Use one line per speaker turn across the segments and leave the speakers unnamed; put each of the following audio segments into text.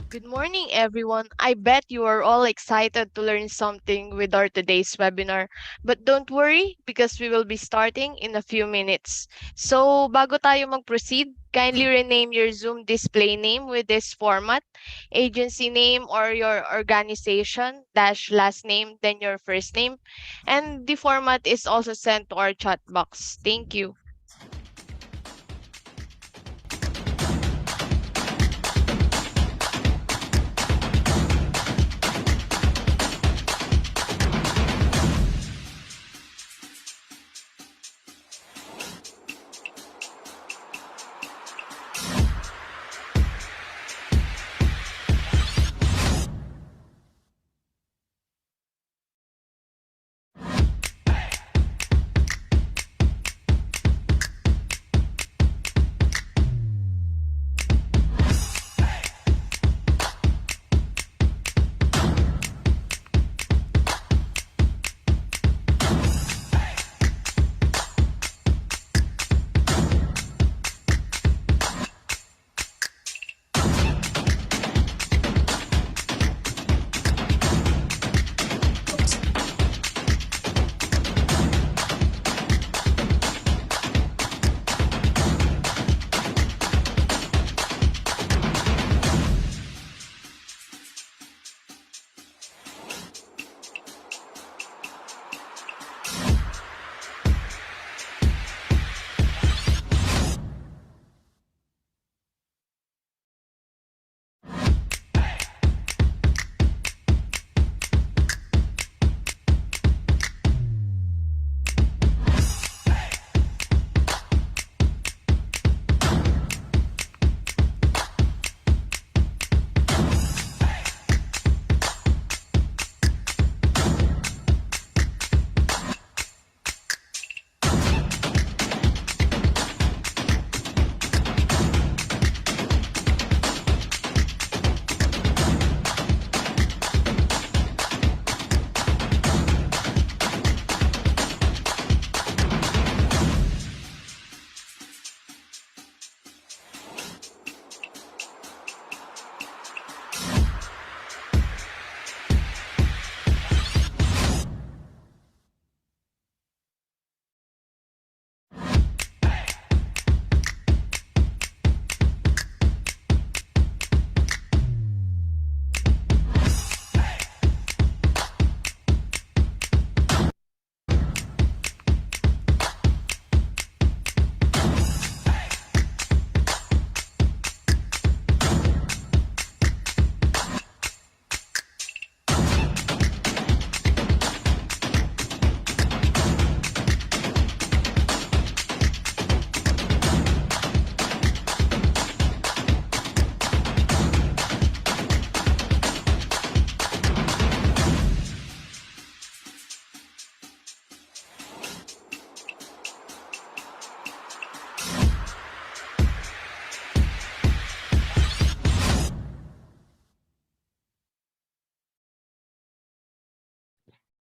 Good morning, everyone. I bet you are all excited to learn something with our today's webinar. But don't worry because we will be starting in a few minutes. So, bago tayo mag-proceed, kindly rename your Zoom display name with this format: agency name or your organization dash last name, then your first name. And the format is also sent to our chat box. Thank you.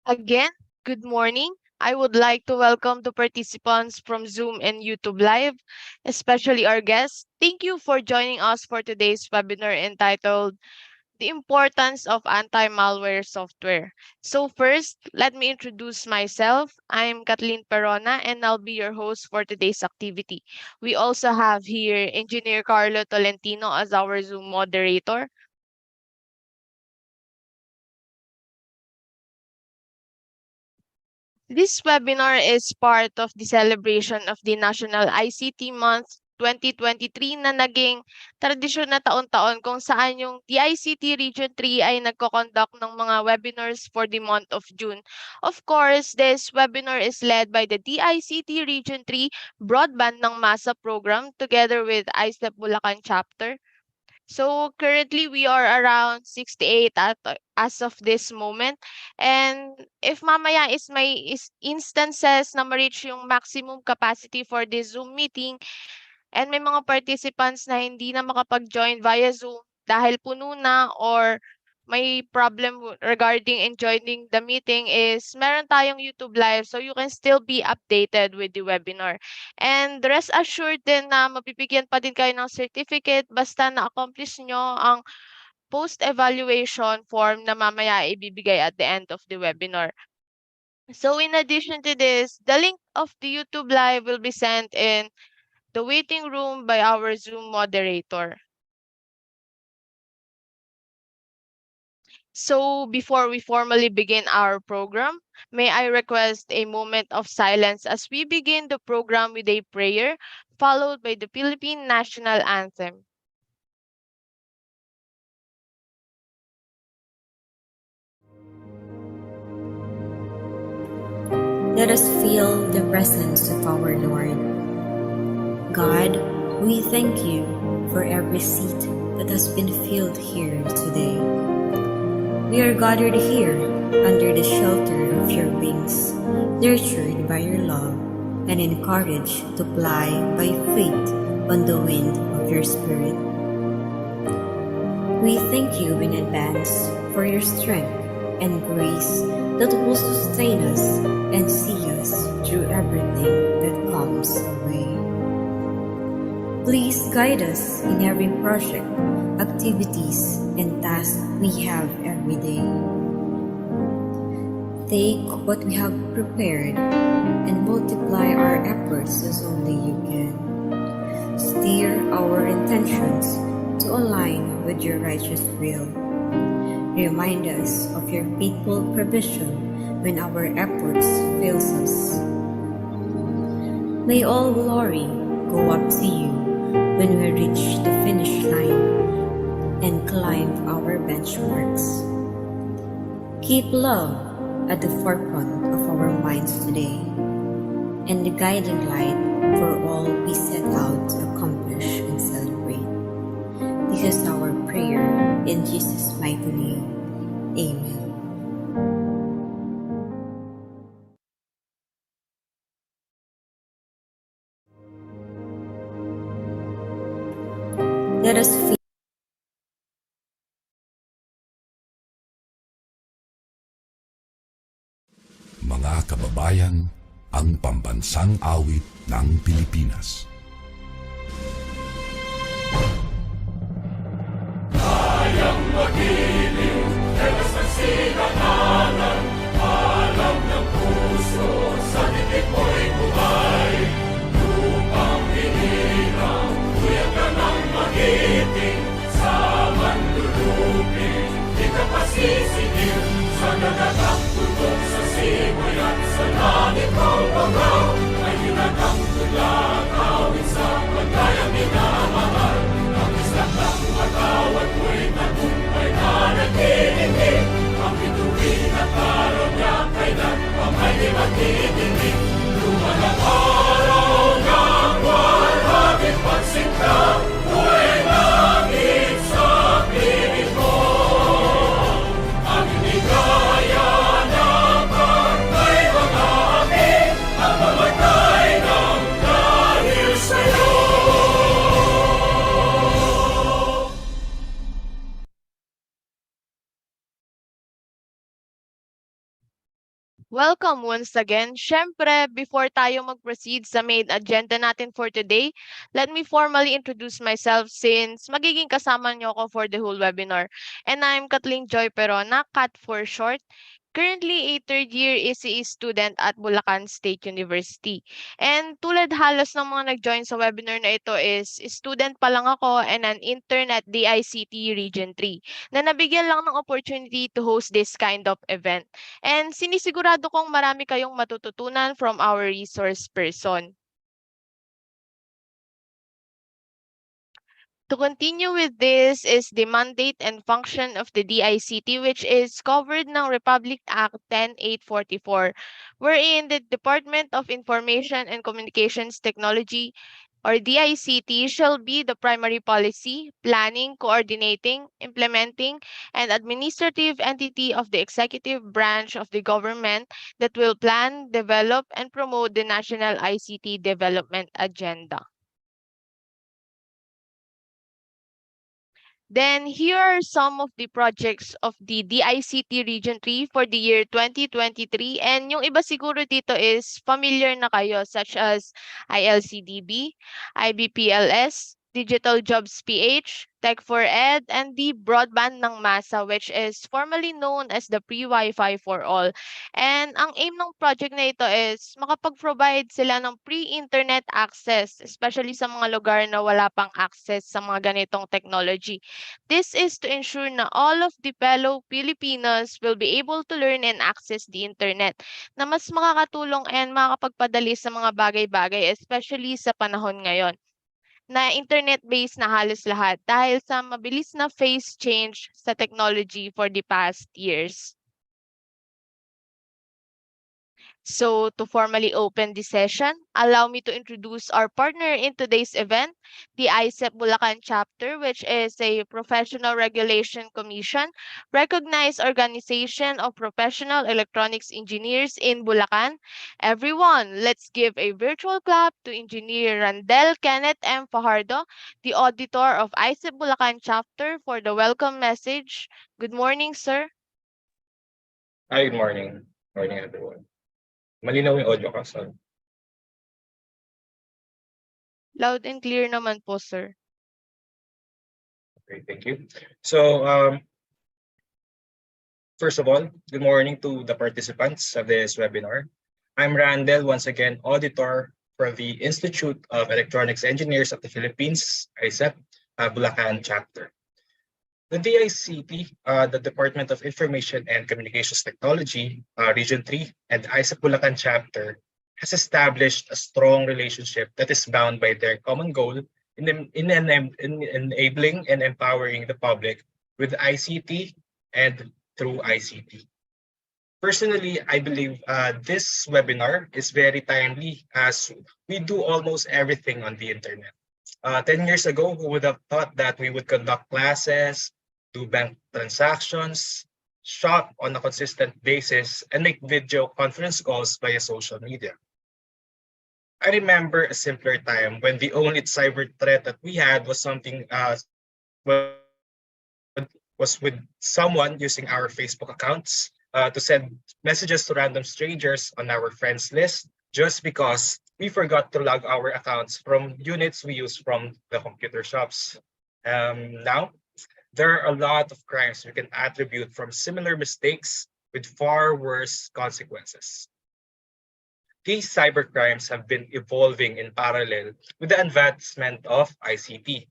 Again, good morning. I would like to welcome the participants from Zoom and YouTube Live, especially our guests. Thank you for joining us for today's webinar entitled The Importance of Anti-Malware Software. So first, let me introduce myself. I'm Kathleen Perona and I'll be your host for today's activity. We also have here Engineer Carlo Tolentino as our Zoom moderator. This webinar is part of the celebration of the National ICT Month 2023 na naging tradisyon na taon-taon kung saan yung DICT Region 3 ay nagko-conduct ng mga webinars for the month of June. Of course, this webinar is led by the DICT Region 3 Broadband ng Masa program together with ISEP Bulacan chapter. So currently we are around 68 as of this moment. And if mamaya is may instances na ma-reach yung maximum capacity for this Zoom meeting, and may mga participants na hindi na makapag-join via Zoom dahil puno na or may problem regarding in joining the meeting, is meron tayong YouTube Live so you can still be updated with the webinar. And rest assured din na mabibigyan pa din kayo ng certificate basta na-accomplish nyo ang post-evaluation form na mamaya ibibigay at the end of the webinar. So in addition to this, the link of the YouTube Live will be sent in the waiting room by our Zoom moderator. So before we formally begin our program, may I request a moment of silence as we begin the program with a prayer, followed by the Philippine National Anthem.
Let us feel the presence of our Lord. God, we thank you for every seat that has been filled here today. We are gathered here under the shelter of your wings, nurtured by your love and encouraged to fly by faith on the wind of your Spirit. We thank you in advance for your strength and grace that will sustain us and see us through everything that comes our way. Please guide us in every project, activities, and task we have every day. Take what we have prepared and multiply our efforts as only you can. Steer our intentions to align with your righteous will. Remind us of your faithful provision when our efforts fail us. May all glory go up to you when we reach the finish line and climb our benchmarks. Keep love at the forefront of our minds today and the guiding light for all we set out to accomplish and celebrate. This is our prayer in Jesus' mighty name. Amen. Let us feel
mga kababayan, ang pambansang awit ng Pilipinas. Kayang magiliw, telas ng sinananan, alam ng puso, sa dikit mo'y buhay. Lupang hinirang, kuya ka ng magiting, sa manlulupin, di ka pasisingil, sa nagagang tutok sa simoy at sa langit mong bangaw, ay hinagang tulad, awit sa paglayang minamahal. Ang islang ng matawad mo'y tagumpay na nagtitindig, ang bituin at araw niya kailan pa may di magtitindig. Lumalang araw ng walhagin pagsinta, buhay langit sa piling mo. Ang inigaya ng barkay mga akin, ang mamatay ng dahil sa'yo.
Welcome once again. Syempre, before tayo mag-proceed sa main agenda natin for today, let me formally introduce myself since magiging kasama niyo ako for the whole webinar. And I'm Kathleen Joy Perona, Kat for short. Currently, a third-year ECE student at Bulacan State University. And tulad halos ng mga nag-join sa webinar na ito is student pa lang ako and an intern at DICT Region 3 na nabigyan lang ng opportunity to host this kind of event. And sinisigurado kong marami kayong matututunan from our resource person. To continue with this is the mandate and function of the DICT, which is covered ng Republic Act 10844, wherein the Department of Information and Communications Technology or DICT shall be the primary policy, planning, coordinating, implementing, and administrative entity of the executive branch of the government that will plan, develop, and promote the national ICT development agenda. Then here are some of the projects of the DICT Region 3 for the year 2023. And yung iba siguro dito is familiar na kayo such as ILCDB, IBPLS, Digital Jobs PH, Tech for Ed, and the Broadband ng Masa, which is formerly known as the Pre-Wi-Fi for All. And ang aim ng project na ito is makapag-provide sila ng pre-internet access, especially sa mga lugar na wala pang access sa mga ganitong technology. This is to ensure na all of the fellow Filipinos will be able to learn and access the internet na mas makakatulong and makakapagpadali sa mga bagay-bagay, especially sa panahon ngayon na internet-based na halos lahat dahil sa mabilis na phase change sa technology for the past years. So, to formally open the session, allow me to introduce our partner in today's event, the ICEP Bulacan chapter, which is a professional regulation commission, recognized organization of professional electronics engineers in Bulacan. Everyone, let's give a virtual clap to Engineer Randel Kenneth M. Fajardo, the auditor of ICEP Bulacan chapter, for the welcome message. Good morning, sir.
Hi, good morning. Morning, everyone. Malinaw yung audio ko, so
Loud and clear naman po, sir.
okay, thank you. So, first of all, good morning to the participants of this webinar. I'm Randel, once again, auditor for the Institute of Electronics Engineers of the Philippines, ICEP, Bulacan chapter. The DICT, the Department of Information and Communications Technology, Region 3, and ICEP Bulacan chapter has established a strong relationship that is bound by their common goal in enabling and empowering the public with ICT and through ICT. Personally, I believe this webinar is very timely as we do almost everything on the internet. 10 years ago, who would have thought that we would conduct classes, do bank transactions, shop on a consistent basis, and make video conference calls via social media? I remember a simpler time when the only cyber threat that we had was something was with someone using our Facebook accounts to send messages to random strangers on our friends list just because we forgot to log our accounts from units we use from the computer shops. Now, there are a lot of crimes we can attribute from similar mistakes with far worse consequences. These cybercrimes have been evolving in parallel with the advancement of ICT.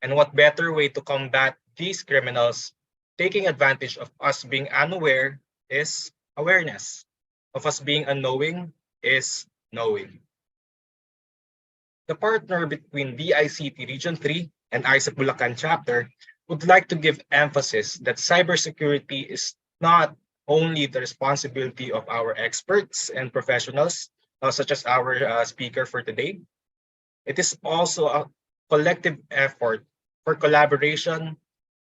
And what better way to combat these criminals taking advantage of us being unaware is awareness. Of us being unknowing is knowing. The partner between DICT Region 3 and ICEP Bulacan chapter would like to give emphasis that cybersecurity is not only the responsibility of our experts and professionals, such as our speaker for today. It is also a collective effort for collaboration,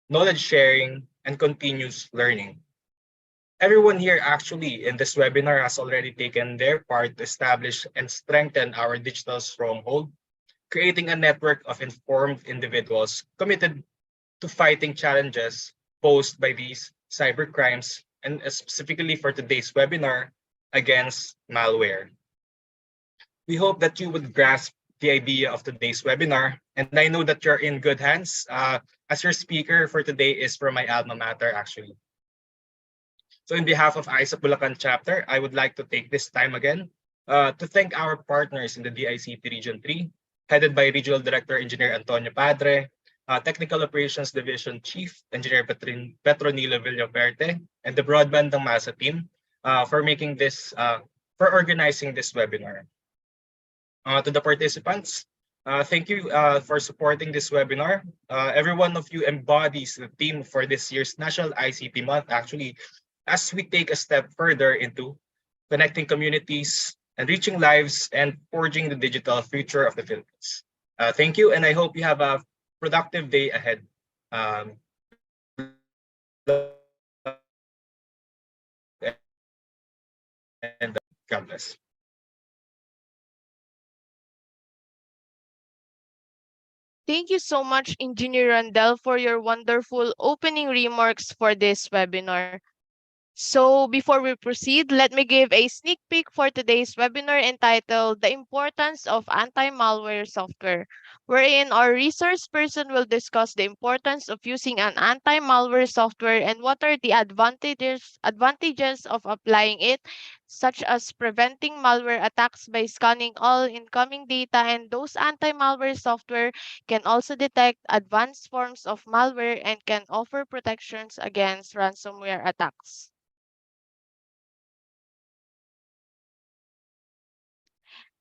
knowledge sharing, and continuous learning. Everyone here actually in this webinar has already taken their part to establish and strengthen our digital stronghold, creating a network of informed individuals committed to fighting challenges posed by these cybercrimes, and specifically for today's webinar, against malware. We hope that you would grasp the idea of today's webinar, and I know that you're in good hands, as your speaker for today is from my alma mater, actually. So in behalf of ICEP Bulacan chapter, I would like to take this time again to thank our partners in the DICT Region 3, headed by Regional Director Engineer Antonio Padre, Technical Operations Division Chief Engineer Petronilo Villaverde, and the Broadband ng Masa team for making this, for organizing this webinar. To the participants, thank you for supporting this webinar. Every one of you embodies the theme for this year's National ICT Month, actually, as we take a step further into connecting communities, enriching lives, and forging the digital future of the Philippines. Thank you, and I hope you have a productive day ahead. And God bless.
Thank you so much, Engineer Randel, for your wonderful opening remarks for this webinar. So before we proceed, let me give a sneak peek for today's webinar entitled The Importance of Anti-Malware Software. wherein our resource person will discuss the importance of using an anti-malware software and what are the advantages of applying it, such as preventing malware attacks by scanning all incoming data, and those anti-malware software can also detect advanced forms of malware and can offer protections against ransomware attacks.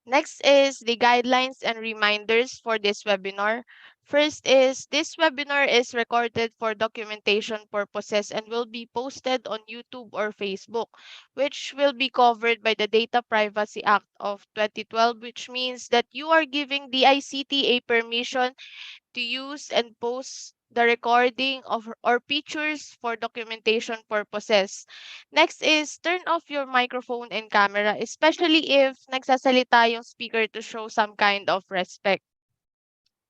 Next is the guidelines and reminders for this webinar. First is this webinar is recorded for documentation purposes and will be posted on YouTube or Facebook, which will be covered by the Data Privacy Act of 2012, which means that you are giving the ICT a permission to use and post the recording of or pictures for documentation purposes. Next is turn off your microphone and camera, especially if nagsasalita yung speaker to show some kind of respect.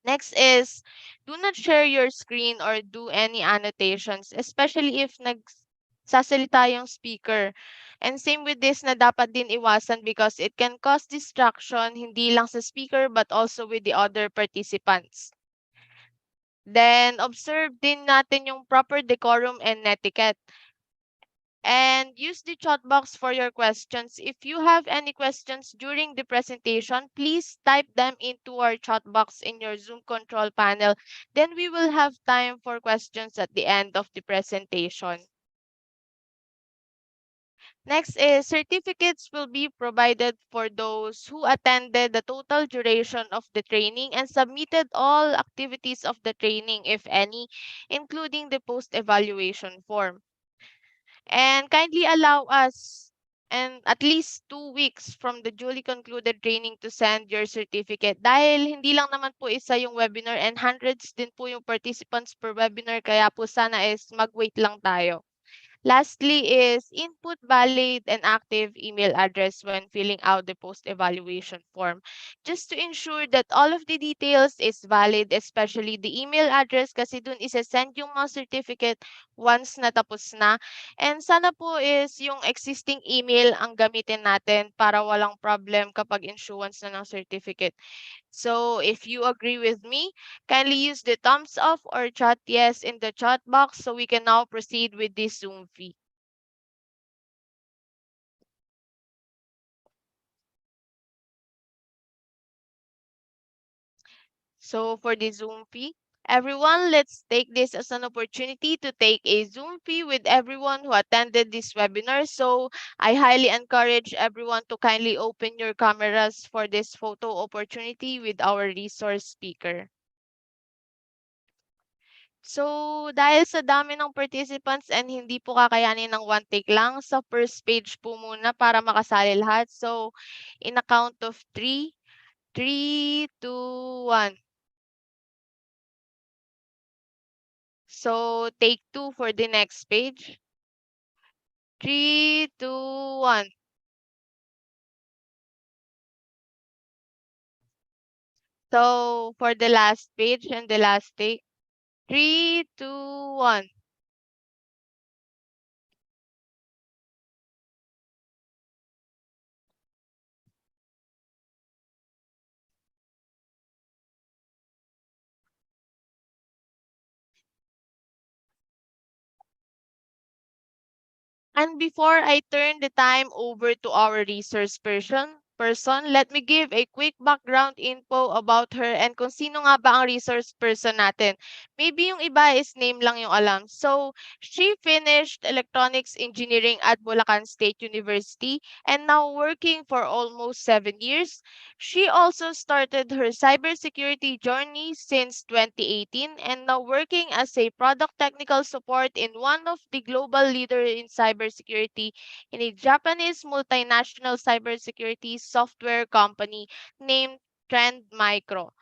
Next is do not share your screen or do any annotations, especially if nagsasalita yung speaker. And same with this na dapat din iwasan because it can cause distraction hindi lang sa speaker but also with the other participants. Then, observe din natin yung proper decorum and etiquette. And use the chat box for your questions. If you have any questions during the presentation, please type them into our chat box in your Zoom control panel. Then we will have time for questions at the end of the presentation. Next is certificates will be provided for those who attended the total duration of the training and submitted all activities of the training, if any, including the post-evaluation form. And kindly allow us and at least 2 weeks from the duly concluded training to send your certificate. Dahil hindi lang naman po isa yung webinar and hundreds din po yung participants per webinar, kaya po sana is mag-wait lang tayo. Lastly is input valid and active email address when filling out the post-evaluation form. Just to ensure that all of the details is valid, especially the email address kasi dun isa-send yung mga certificate once natapos na. And sana po is yung existing email ang gamitin natin para walang problem kapag issuance na ng certificate. So if you agree with me, kindly use the thumbs up or chat yes in the chat box so we can now proceed with this Zoom fee. So for the Zoom fee, everyone, let's take this as an opportunity to take a Zoom fee with everyone who attended this webinar. So I highly encourage everyone to kindly open your cameras for this photo opportunity with our resource speaker. So, dahil sa dami ng participants and hindi po kakayanin ng one take lang, sa first page po muna para makasali lahat. So, in a count of 3, 3, 2, 1. So, take 2 for the next page. 3, 2, 1. So, for the last page and the last take. 3, 2, 1. And before I turn the time over to our resource person, let me give a quick background info about her and kung sino nga ba ang resource person natin. Maybe yung iba is name lang yung alam. So, she finished electronics engineering at Bulacan State University and now working for almost 7 years. She also started her cybersecurity journey since 2018 and now working as a product technical support in one of the global leader in cybersecurity in a Japanese multinational cybersecurity software company named Trend Micro.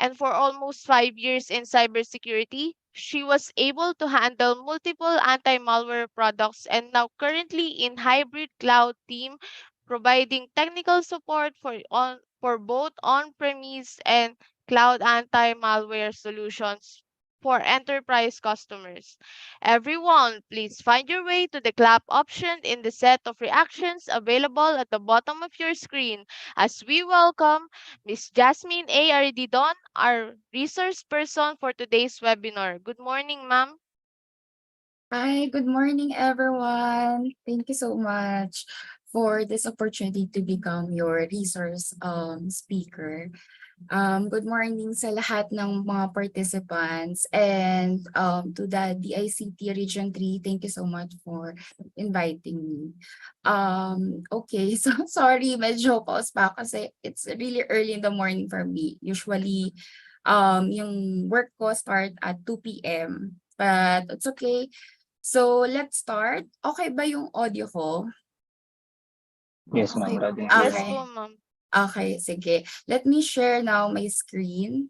And for almost 5 years in cybersecurity, she was able to handle multiple anti-malware products and now currently in hybrid cloud team providing technical support for both on-premise and cloud anti-malware solutions for enterprise customers. Everyone, please find your way to the clap option in the set of reactions available at the bottom of your screen as we welcome Ms. Jasmine A. Arididon, our resource person for today's webinar. Good morning, ma'am.
Hi, good morning, everyone. Thank you so much for this opportunity to become your resource speaker. Good morning sa lahat ng mga participants and to the DICT Region 3, thank you so much for inviting me. Okay, so sorry, medyo pause pa kasi it's really early in the morning for me. Usually, yung work ko start at 2 p.m. But it's okay. So let's start. Okay ba yung audio ko?
Yes, ma'am.
Okay.
Loud and
Yes
clear.
Okay.
po, ma'am.
Okay, sige. Let me share now my screen.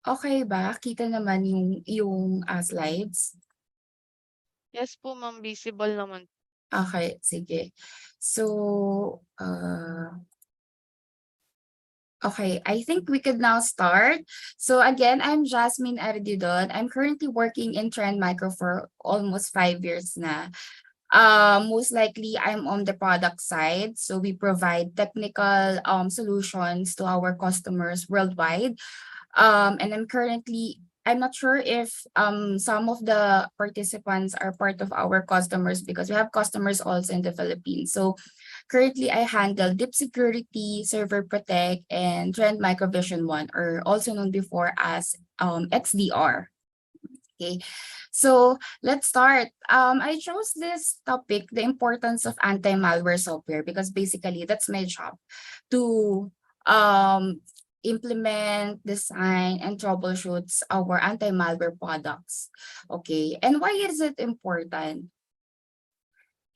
Okay ba? Kita naman yung slides?
Yes po, ma'am. Visible naman.
Okay, sige. So, okay, I think we could now start. So again, I'm Jasmine Ardidon. I'm currently working in Trend Micro for almost 5 years na. Most likely, I'm on the product side. So we provide technical solutions to our customers worldwide. And I'm not sure if some of the participants are part of our customers because we have customers also in the Philippines. So currently, I handle Deep Security, Server Protect, and Trend Microvision 1, or also known before as XDR. Okay, so let's start. I chose this topic, the importance of anti-malware software, because basically that's my job to implement, design, and troubleshoots our anti-malware products. Okay, and why is it important?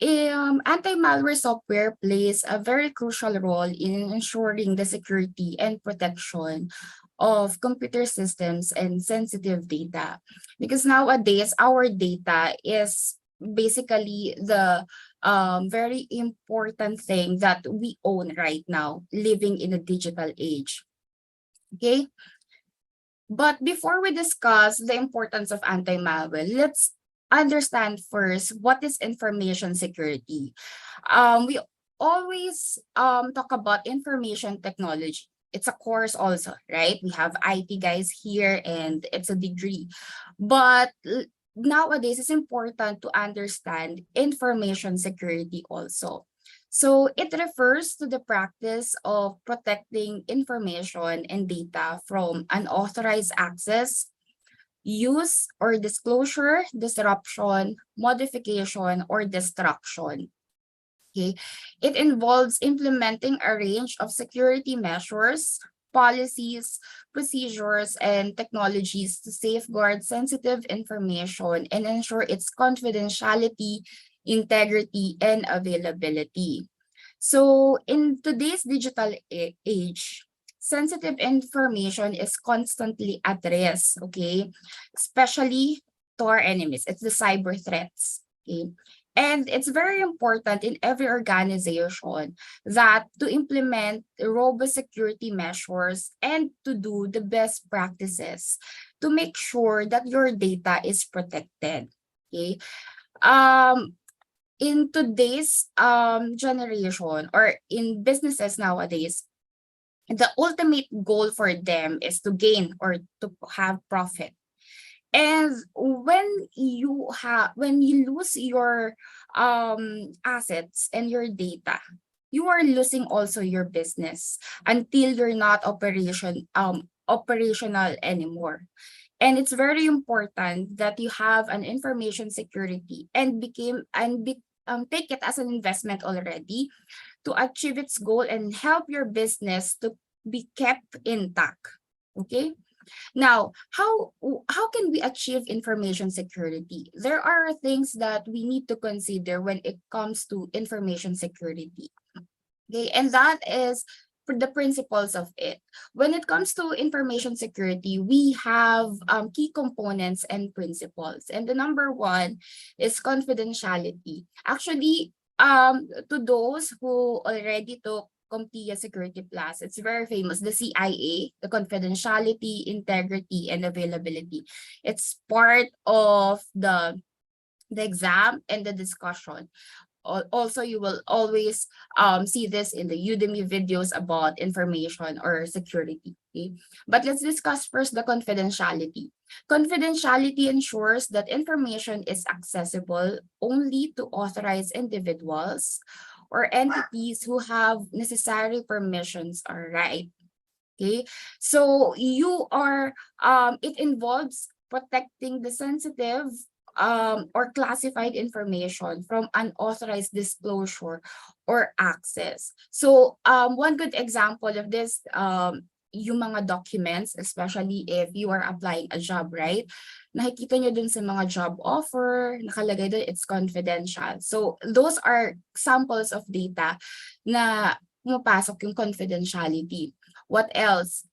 Anti-malware software plays a very crucial role in ensuring the security and protection of computer systems and sensitive data. Because nowadays, our data is basically the very important thing that we own right now, living in a digital age. Okay? But before we discuss the importance of anti-malware, let's understand first what is information security. We always talk about information technology. It's a course also, right? We have IT guys here and it's a degree. But nowadays, it's important to understand information security also. So it refers to the practice of protecting information and data from unauthorized access, use or disclosure, disruption, modification, or destruction. Okay. It involves implementing a range of security measures, policies, procedures, and technologies to safeguard sensitive information and ensure its confidentiality, integrity, and availability. So in today's digital age, sensitive information is constantly at risk, okay? Especially to our enemies. It's the cyber threats, okay? And it's very important in every organization that to implement robust security measures and to do the best practices to make sure that your data is protected, okay? In today's generation or in businesses nowadays, the ultimate goal for them is to gain or to have profit. And when you lose your assets and your data, you are losing also your business until you're not operational anymore. And it's very important that you have an information security and take it as an investment already to achieve its goal and help your business to be kept intact. Okay. Now, how can we achieve information security? There are things that we need to consider when it comes to information security. Okay, and that is for the principles of it. When it comes to information security, we have key components and principles. And the number one is confidentiality. Actually, to those who already took CompTIA Security Plus, it's very famous, the CIA, the confidentiality, integrity, and availability. It's part of the exam and the discussion. Also, you will always see this in the Udemy videos about information or security. Okay? But let's discuss first the confidentiality. Confidentiality ensures that information is accessible only to authorized individuals or entities who have necessary permissions or right. Okay, so it involves protecting the sensitive or classified information from unauthorized disclosure or access. So one good example of this, yung mga documents, especially if you are applying a job, right? Nakikita nyo dun sa mga job offer, nakalagay dun, it's confidential. So those are samples of data na pumapasok yung confidentiality. What else?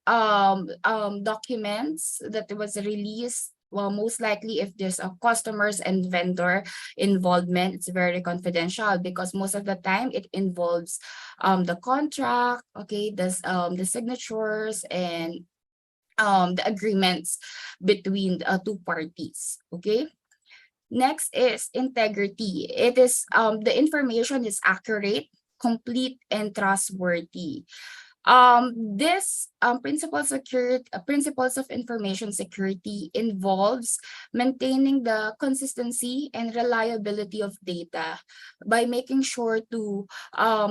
Documents that was released, well, most likely if there's a customers and vendor involvement, it's very confidential because most of the time it involves the contract, okay, the signatures and the agreements between the two parties, okay? Next is integrity. It is the information is accurate, complete, and trustworthy. This principles of information security involves maintaining the consistency and reliability of data by making sure to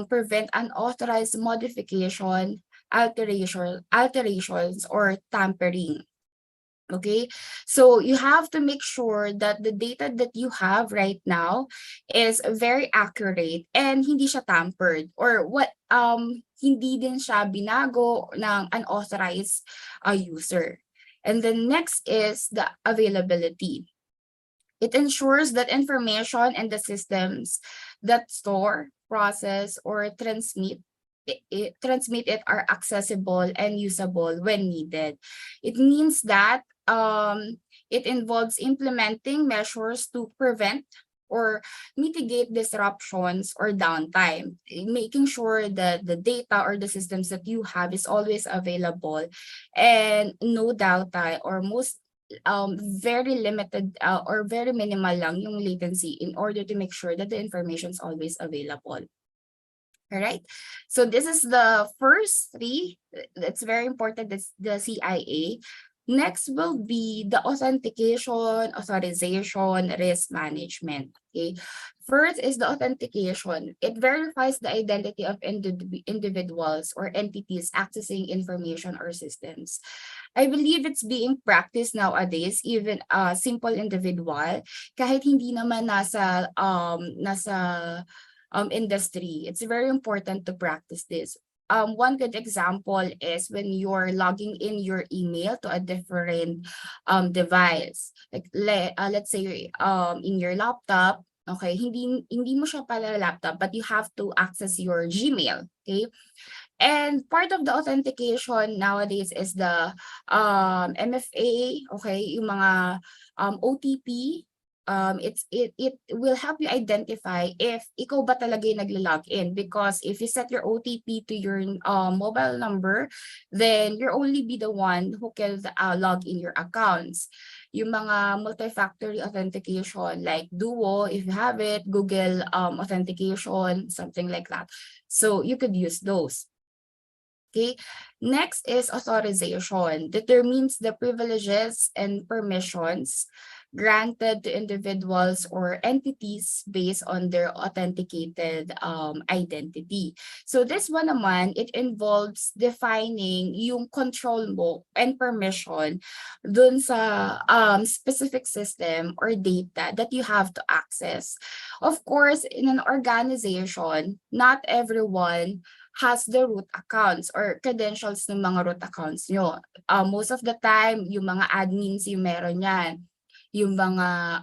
prevent unauthorized modification, alterations, or tampering. Okay, so you have to make sure that the data that you have right now is very accurate and hindi siya tampered or hindi din siya binago ng unauthorized user. And then next is the availability. It ensures that information and the systems that store, process, or transmit it are accessible and usable when needed. It means that it involves implementing measures to prevent or mitigate disruptions or downtime, making sure that the data or the systems that you have is always available and no downtime or very limited or very minimal lang yung latency in order to make sure that the information is always available. All right, so this is the first three. That's very important. That's the CIA. Next will be the authentication, authorization, risk management. Okay, first is the authentication. It verifies the identity of individuals or entities accessing information or systems. I believe it's being practiced nowadays, even a simple individual, kahit hindi naman nasa industry. It's very important to practice this. One good example is when you're logging in your email to a different device. Like let's say in your laptop, okay, hindi mo siya pala laptop, but you have to access your Gmail, okay? And part of the authentication nowadays is the MFA, okay, yung mga OTP. It will help you identify if ikaw ba talaga yung nagla-log in, because if you set your OTP to your mobile number, then you'll only be the one who can log in your accounts. Yung mga multi-factor authentication like Duo, if you have it, Google authentication, something like that. So you could use those. Okay, next is authorization. Determines the privileges and permissions granted to individuals or entities based on their authenticated identity. So this one naman, it involves defining yung control mo and permission dun sa specific system or data that you have to access. Of course, in an organization, not everyone has the root accounts or credentials ng mga root accounts nyo. Most of the time, yung mga admins yung meron yan. Yung mga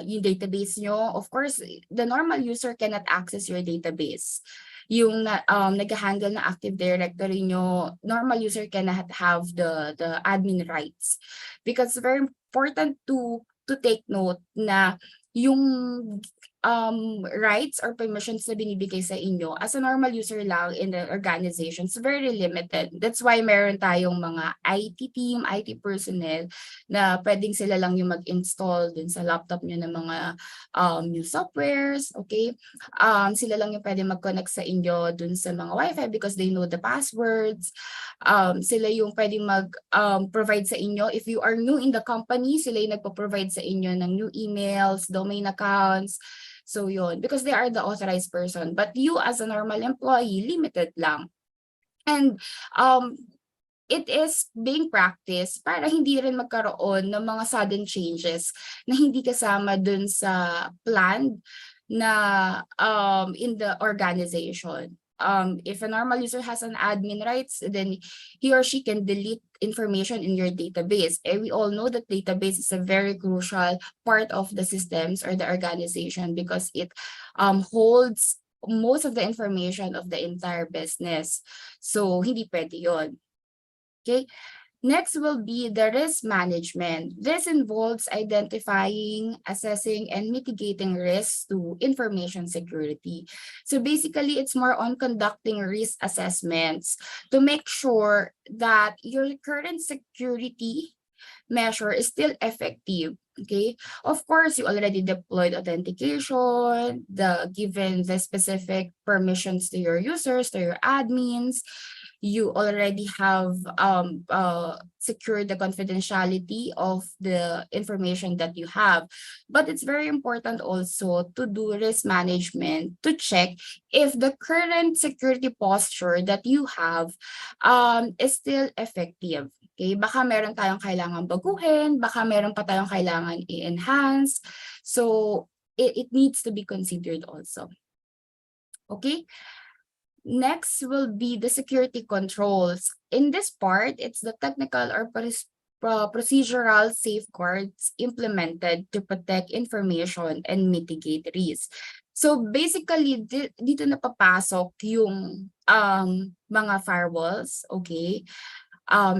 yung database nyo, of course, the normal user cannot access your database. Yung nag-handle na Active Directory nyo, normal user cannot have the admin rights. Because it's very important to take note na yung rights or permissions na binibigay sa inyo as a normal user lang in the organization is very limited. That's why meron tayong mga IT team, IT personnel na pwedeng sila lang yung mag-install dun sa laptop nyo ng mga new softwares, okay? Sila lang yung pwede mag-connect sa inyo dun sa mga Wi-Fi because they know the passwords. Sila yung pwede mag-provide sa inyo. If you are new in the company, sila yung nagpo-provide sa inyo ng new emails, domain accounts. So yun, because they are the authorized person. But you as a normal employee, limited lang. And it is being practiced para hindi rin magkaroon ng mga sudden changes na hindi kasama dun sa plan na in the organization. If a normal user has an admin rights, then he or she can delete information in your database. And we all know that database is a very crucial part of the systems or the organization because it holds most of the information of the entire business. So, hindi pwede yun. Okay. Next will be the risk management. This involves identifying, assessing, and mitigating risks to information security. So basically, it's more on conducting risk assessments to make sure that your current security measure is still effective. Okay, of course, you already deployed authentication, given the specific permissions to your users, to your admins. You already have secured the confidentiality of the information that you have. But it's very important also to do risk management to check if the current security posture that you have is still effective. Okay, baka meron tayong kailangan baguhin, baka meron pa tayong kailangan i-enhance. So it needs to be considered also. Okay. Next will be the security controls. In this part, it's the technical or procedural safeguards implemented to protect information and mitigate risk. So basically, dito na papasok yung mga firewalls, okay?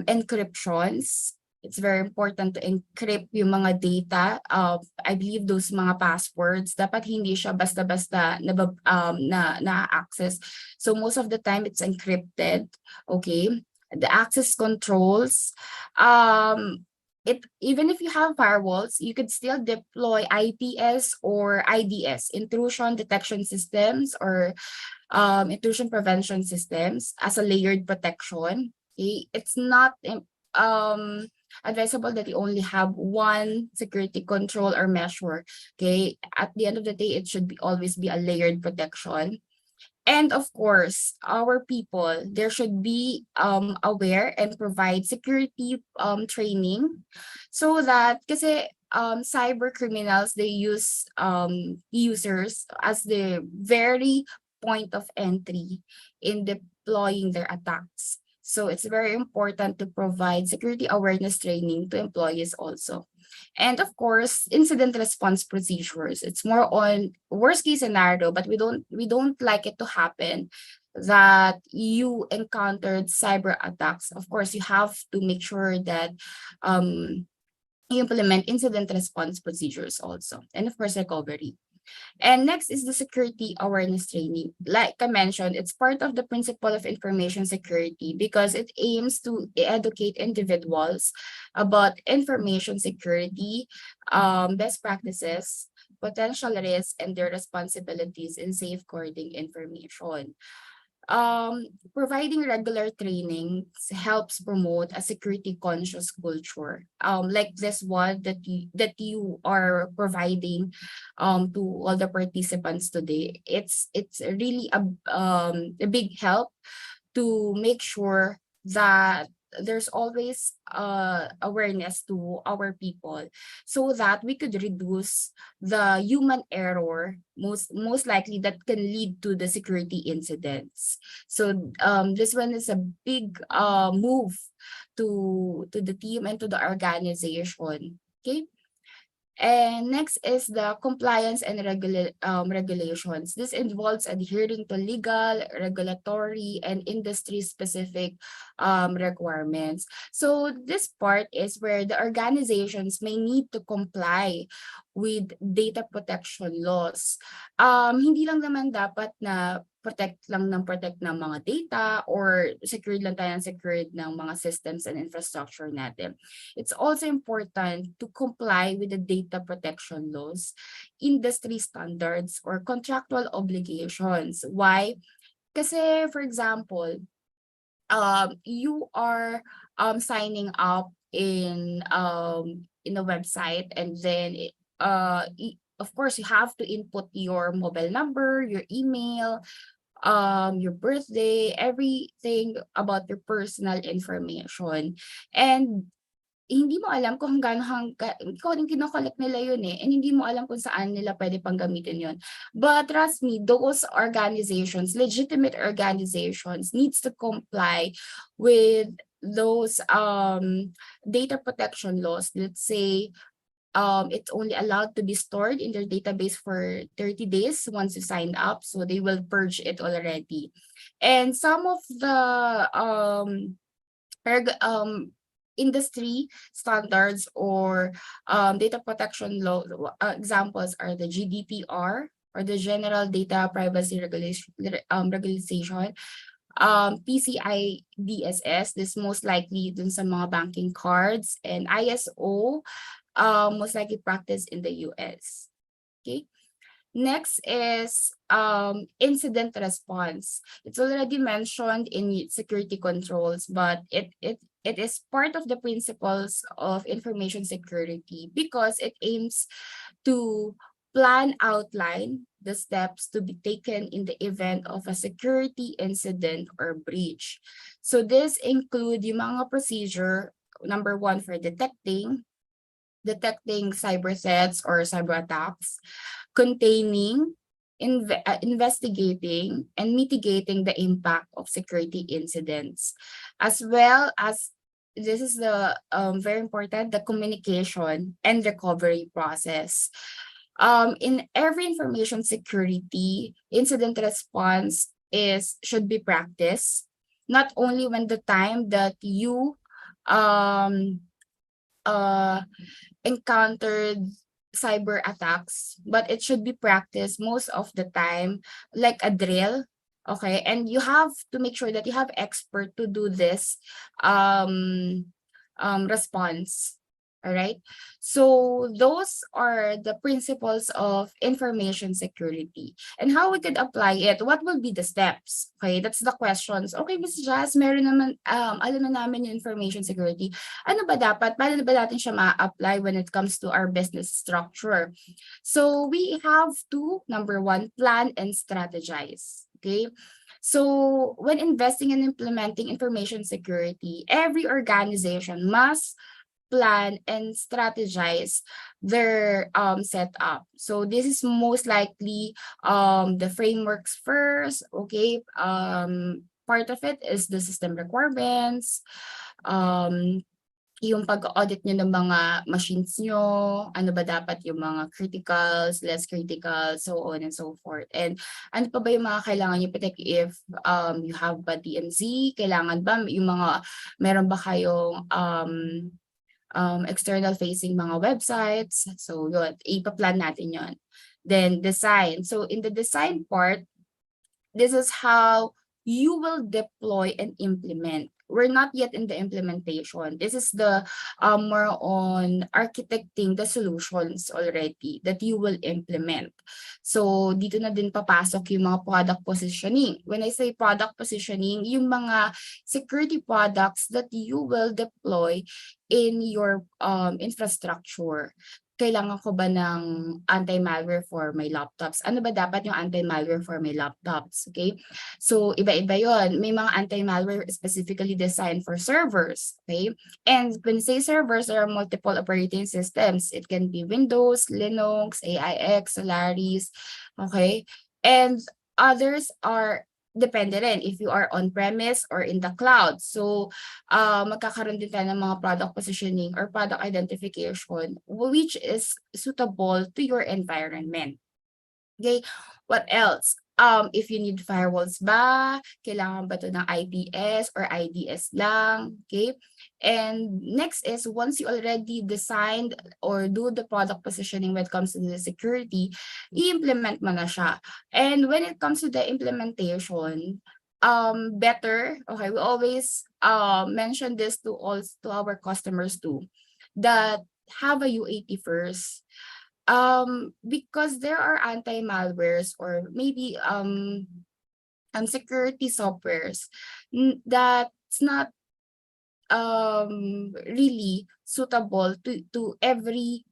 Encryptions. It's very important to encrypt yung mga data. I believe those mga passwords, dapat hindi siya basta-basta na-access. So most of the time, it's encrypted. Okay? The access controls. Even if you have firewalls, you could still deploy IPS or IDS, intrusion detection systems or intrusion prevention systems as a layered protection. Okay? It's not advisable that you only have one security control or measure. Okay, at the end of the day, it should always be a layered protection. And of course, our people, there should be aware and provide security training so that kasi cyber criminals, they use users as the very point of entry in deploying their attacks. So it's very important to provide security awareness training to employees also. And of course, incident response procedures. It's more on worst case scenario, but we don't like it to happen that you encountered cyber attacks. Of course, you have to make sure that you implement incident response procedures also. And of course, recovery. And next is the security awareness training. Like I mentioned, it's part of the principle of information security because it aims to educate individuals about information security, best practices, potential risks, and their responsibilities in safeguarding information. Providing regular trainings helps promote a security conscious culture, like this one that you are providing to all the participants today. It's really a big help to make sure that there's always awareness to our people so that we could reduce the human error most likely that can lead to the security incidents. So this one is a big move to the team and to the organization. Okay. And next is the compliance and regulations. This involves adhering to legal, regulatory, and industry-specific requirements. So this part is where the organizations may need to comply with data protection laws. Hindi lang naman dapat na protect ng mga data or secured lang tayo ng secured ng mga systems and infrastructure natin. It's also important to comply with the data protection laws, industry standards, or contractual obligations. Why? Kasi, for example, you are signing up in a website, and then of course you have to input your mobile number, your email, your birthday, everything about your personal information. And hindi mo alam kung ikaw din kino-collect nila yun and hindi mo alam kung saan nila pwede pang gamitin yun. But trust me, those organizations, legitimate organizations, needs to comply with those data protection laws. Let's say it's only allowed to be stored in their database for 30 days once you signed up, so they will purge it already. And some of the industry standards or data protection law examples are the GDPR, or the General Data Privacy Regulation, PCI DSS, this most likely dun sa mga banking cards, and ISO, most likely practiced in the US. Okay. Next is incident response. It's already mentioned in security controls, but it is part of the principles of information security because it aims to outline the steps to be taken in the event of a security incident or breach. So this include yung mga procedure, number one, for detecting cyber threats or cyber attacks, containing, investigating, and mitigating the impact of security incidents, as well as, this is the very important, the communication and recovery process. In every information security, incident response should be practiced, not only when the time that you encountered cyber attacks, but it should be practiced most of the time, like a drill. Okay, and you have to make sure that you have expert to do this response. All right, so those are the principles of information security and how we could apply it. What will be the steps? Okay, that's the questions. Okay, Ms. Jazz, meron naman, alam na namin yung information security. Ano ba dapat? Paano ba natin siya ma-apply when it comes to our business structure? So we have to, number one, plan and strategize. Okay, so when investing and implementing information security, every organization must plan and strategize their setup. So this is most likely the frameworks first. Okay, part of it is the system requirements, yung pag-audit nyo ng mga machines nyo, ano ba dapat yung mga criticals, less critical, so on and so forth. And ano pa ba yung mga kailangan nyo protect if you have ba DMZ, kailangan ba yung mga, meron ba kayong external facing mga websites. So yun, ipaplan natin yun. Then design. So in the design part, this is how you will deploy and implement. We're not yet in the implementation. This is the more on architecting the solutions already that you will implement. So dito na din papasok yung mga product positioning. When I say product positioning, yung mga security products that you will deploy in your infrastructure. Kailangan ko ba ng anti-malware for my laptops? Ano ba dapat yung anti-malware for my laptops? Okay? So, iba-iba yon. May mga anti-malware specifically designed for servers. Okay? And when you say servers, there are multiple operating systems. It can be Windows, Linux, AIX, Solaris. Okay? And others are depende rin if you are on-premise or in the cloud. So, magkakaroon din tayo ng mga product positioning or product identification which is suitable to your environment. Okay, what else? if you need firewalls ba, kailangan ba ito ng IPS or IDS lang, okay? And next is, once you already designed or do the product positioning when it comes to the security, i-implement mo na siya. And when it comes to the implementation, better, okay, we always mention this to our customers too, that have a UAT first. Because there are anti-malwares or maybe security softwares that's not really suitable to every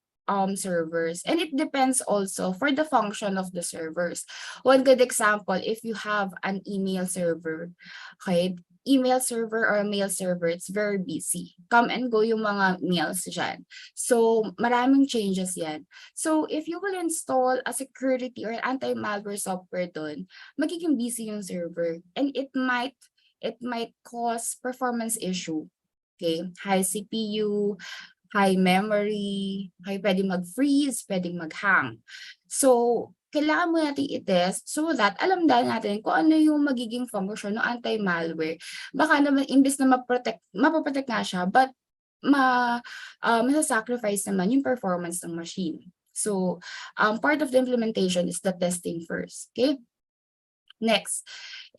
servers, and it depends also for the function of the servers. One good example, if you have an email server, okay, email server or mail server, it's very busy, come and go yung mga mails dyan, so maraming changes yan. So if you will install a security or anti-malware software dun, magiging busy yung server, and it might cause performance issue. Okay, high CPU, high memory, pwedeng mag-freeze, pwedeng mag-hang. So, kailangan mo natin i-test so that alam natin kung ano yung magiging function ng anti-malware. Baka naman, imbes na mapoprotect nga siya, but masasacrifice naman yung performance ng machine. So, part of the implementation is the testing first. Okay? Next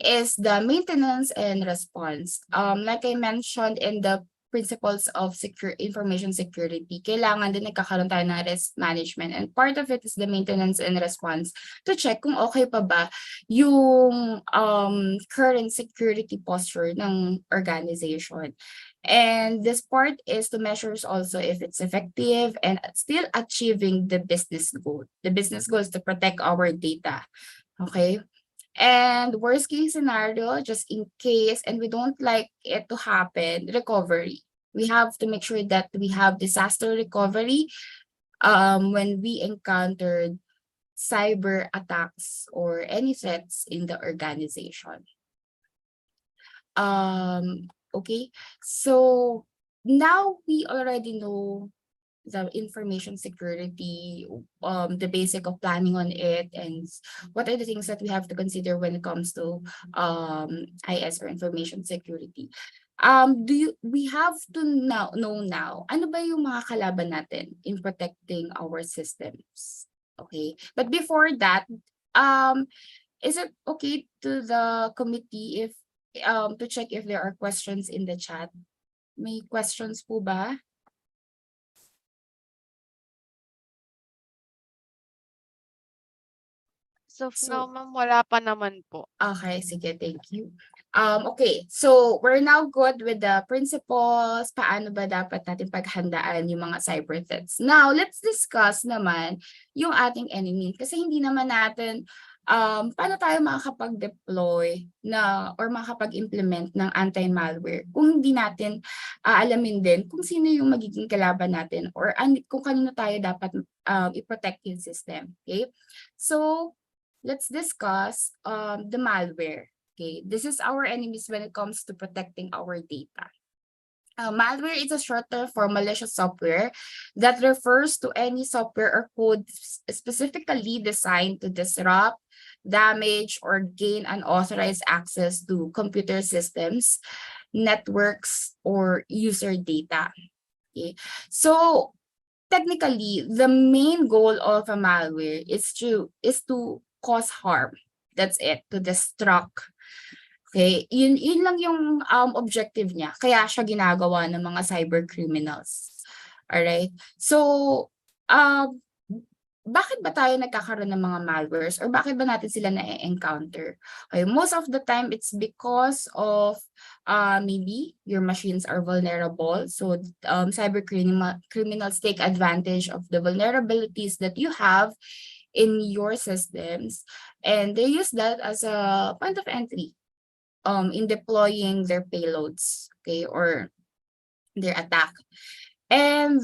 is the maintenance and response. Like I mentioned in the principles of information security, kailangan din nagkakaroon tayo ng risk management, and part of it is the maintenance and response to check kung okay pa ba yung current security posture ng organization. And this part is to measure also if it's effective and still achieving the business goal. The business goal is to protect our data. Okay? And worst case scenario, just in case, and we don't like it to happen, recovery. We have to make sure that we have disaster recovery when we encountered cyber attacks or any threats in the organization. Okay, so now we already know the information security, the basic of planning on it, and what are the things that we have to consider when it comes to IS or information security. We have to know now, ano ba yung mga kalaban natin in protecting our systems? Okay, but before that, is it okay to the committee if to check if there are questions in the chat? May questions po ba?
So, now, ma'am, wala pa naman po.
Okay, sige, thank you. Okay, so we're now good with the principles, paano ba dapat natin paghandaan yung mga cyber threats. Now, let's discuss naman yung ating enemy, kasi hindi naman natin, paano tayo makakapag-deploy na or makakapag-implement ng anti-malware kung hindi natin alamin din kung sino yung magiging kalaban natin or kung kanino tayo dapat i-protect yung system. Okay, so let's discuss the malware. Okay, this is our enemies when it comes to protecting our data. Malware is a short term for malicious software that refers to any software or code specifically designed to disrupt, damage, or gain unauthorized access to computer systems, networks, or user data. Okay, so technically, the main goal of a malware is to cause harm. That's it, to destruct. Okay, yun lang yung objective niya. Kaya siya ginagawa ng mga cyber criminals. Alright? So, bakit ba tayo nagkakaroon ng mga malwares or bakit ba natin sila na-encounter? Okay, most of the time, it's because of maybe your machines are vulnerable. So, cyber criminals take advantage of the vulnerabilities that you have in your systems, and they use that as a point of entry in deploying their payloads, okay, or their attack. And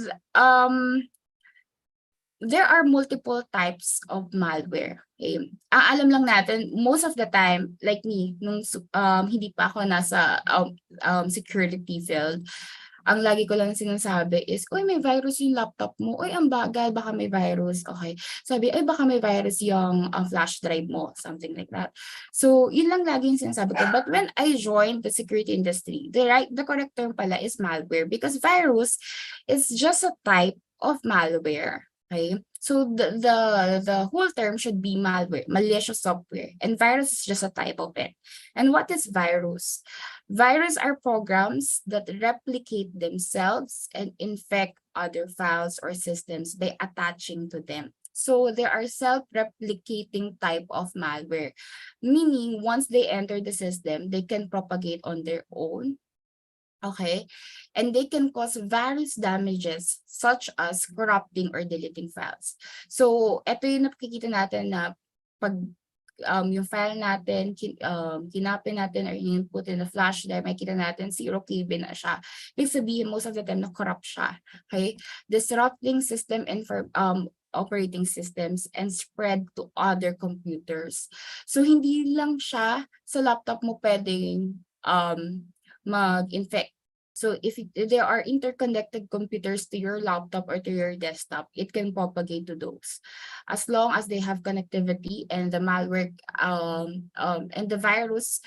there are multiple types of malware. Okay? Alam lang natin, most of the time, like me, nung hindi pa ako nasa security field, ang lagi ko lang sinasabi is, "Uy, may virus yung laptop mo. Uy, ang bagal, baka may virus." Okay. Sabi, "Ay, baka may virus yung flash drive mo." Something like that. So, yun lang lagi yung sinasabi ko. But when I joined the security industry, the correct term pala is malware because virus is just a type of malware. Okay, so the whole term should be malware, malicious software, and virus is just a type of it. And what is virus? Virus are programs that replicate themselves and infect other files or systems by attaching to them. So they are self-replicating type of malware, meaning once they enter the system, they can propagate on their own. Okay, and they can cause various damages such as corrupting or deleting files. So, ito yung nakikita natin na pag yung file natin, kinapin natin or input in the flash drive, makikita natin 0 KB na siya. Ibig sabihin, most of the time, na-corrupt siya. Okay? Disrupting system and operating systems and spread to other computers. So, hindi lang siya sa laptop mo pwedeng mag-infect. So if there are interconnected computers to your laptop or to your desktop, it can propagate to those, as long as they have connectivity and the malware and the virus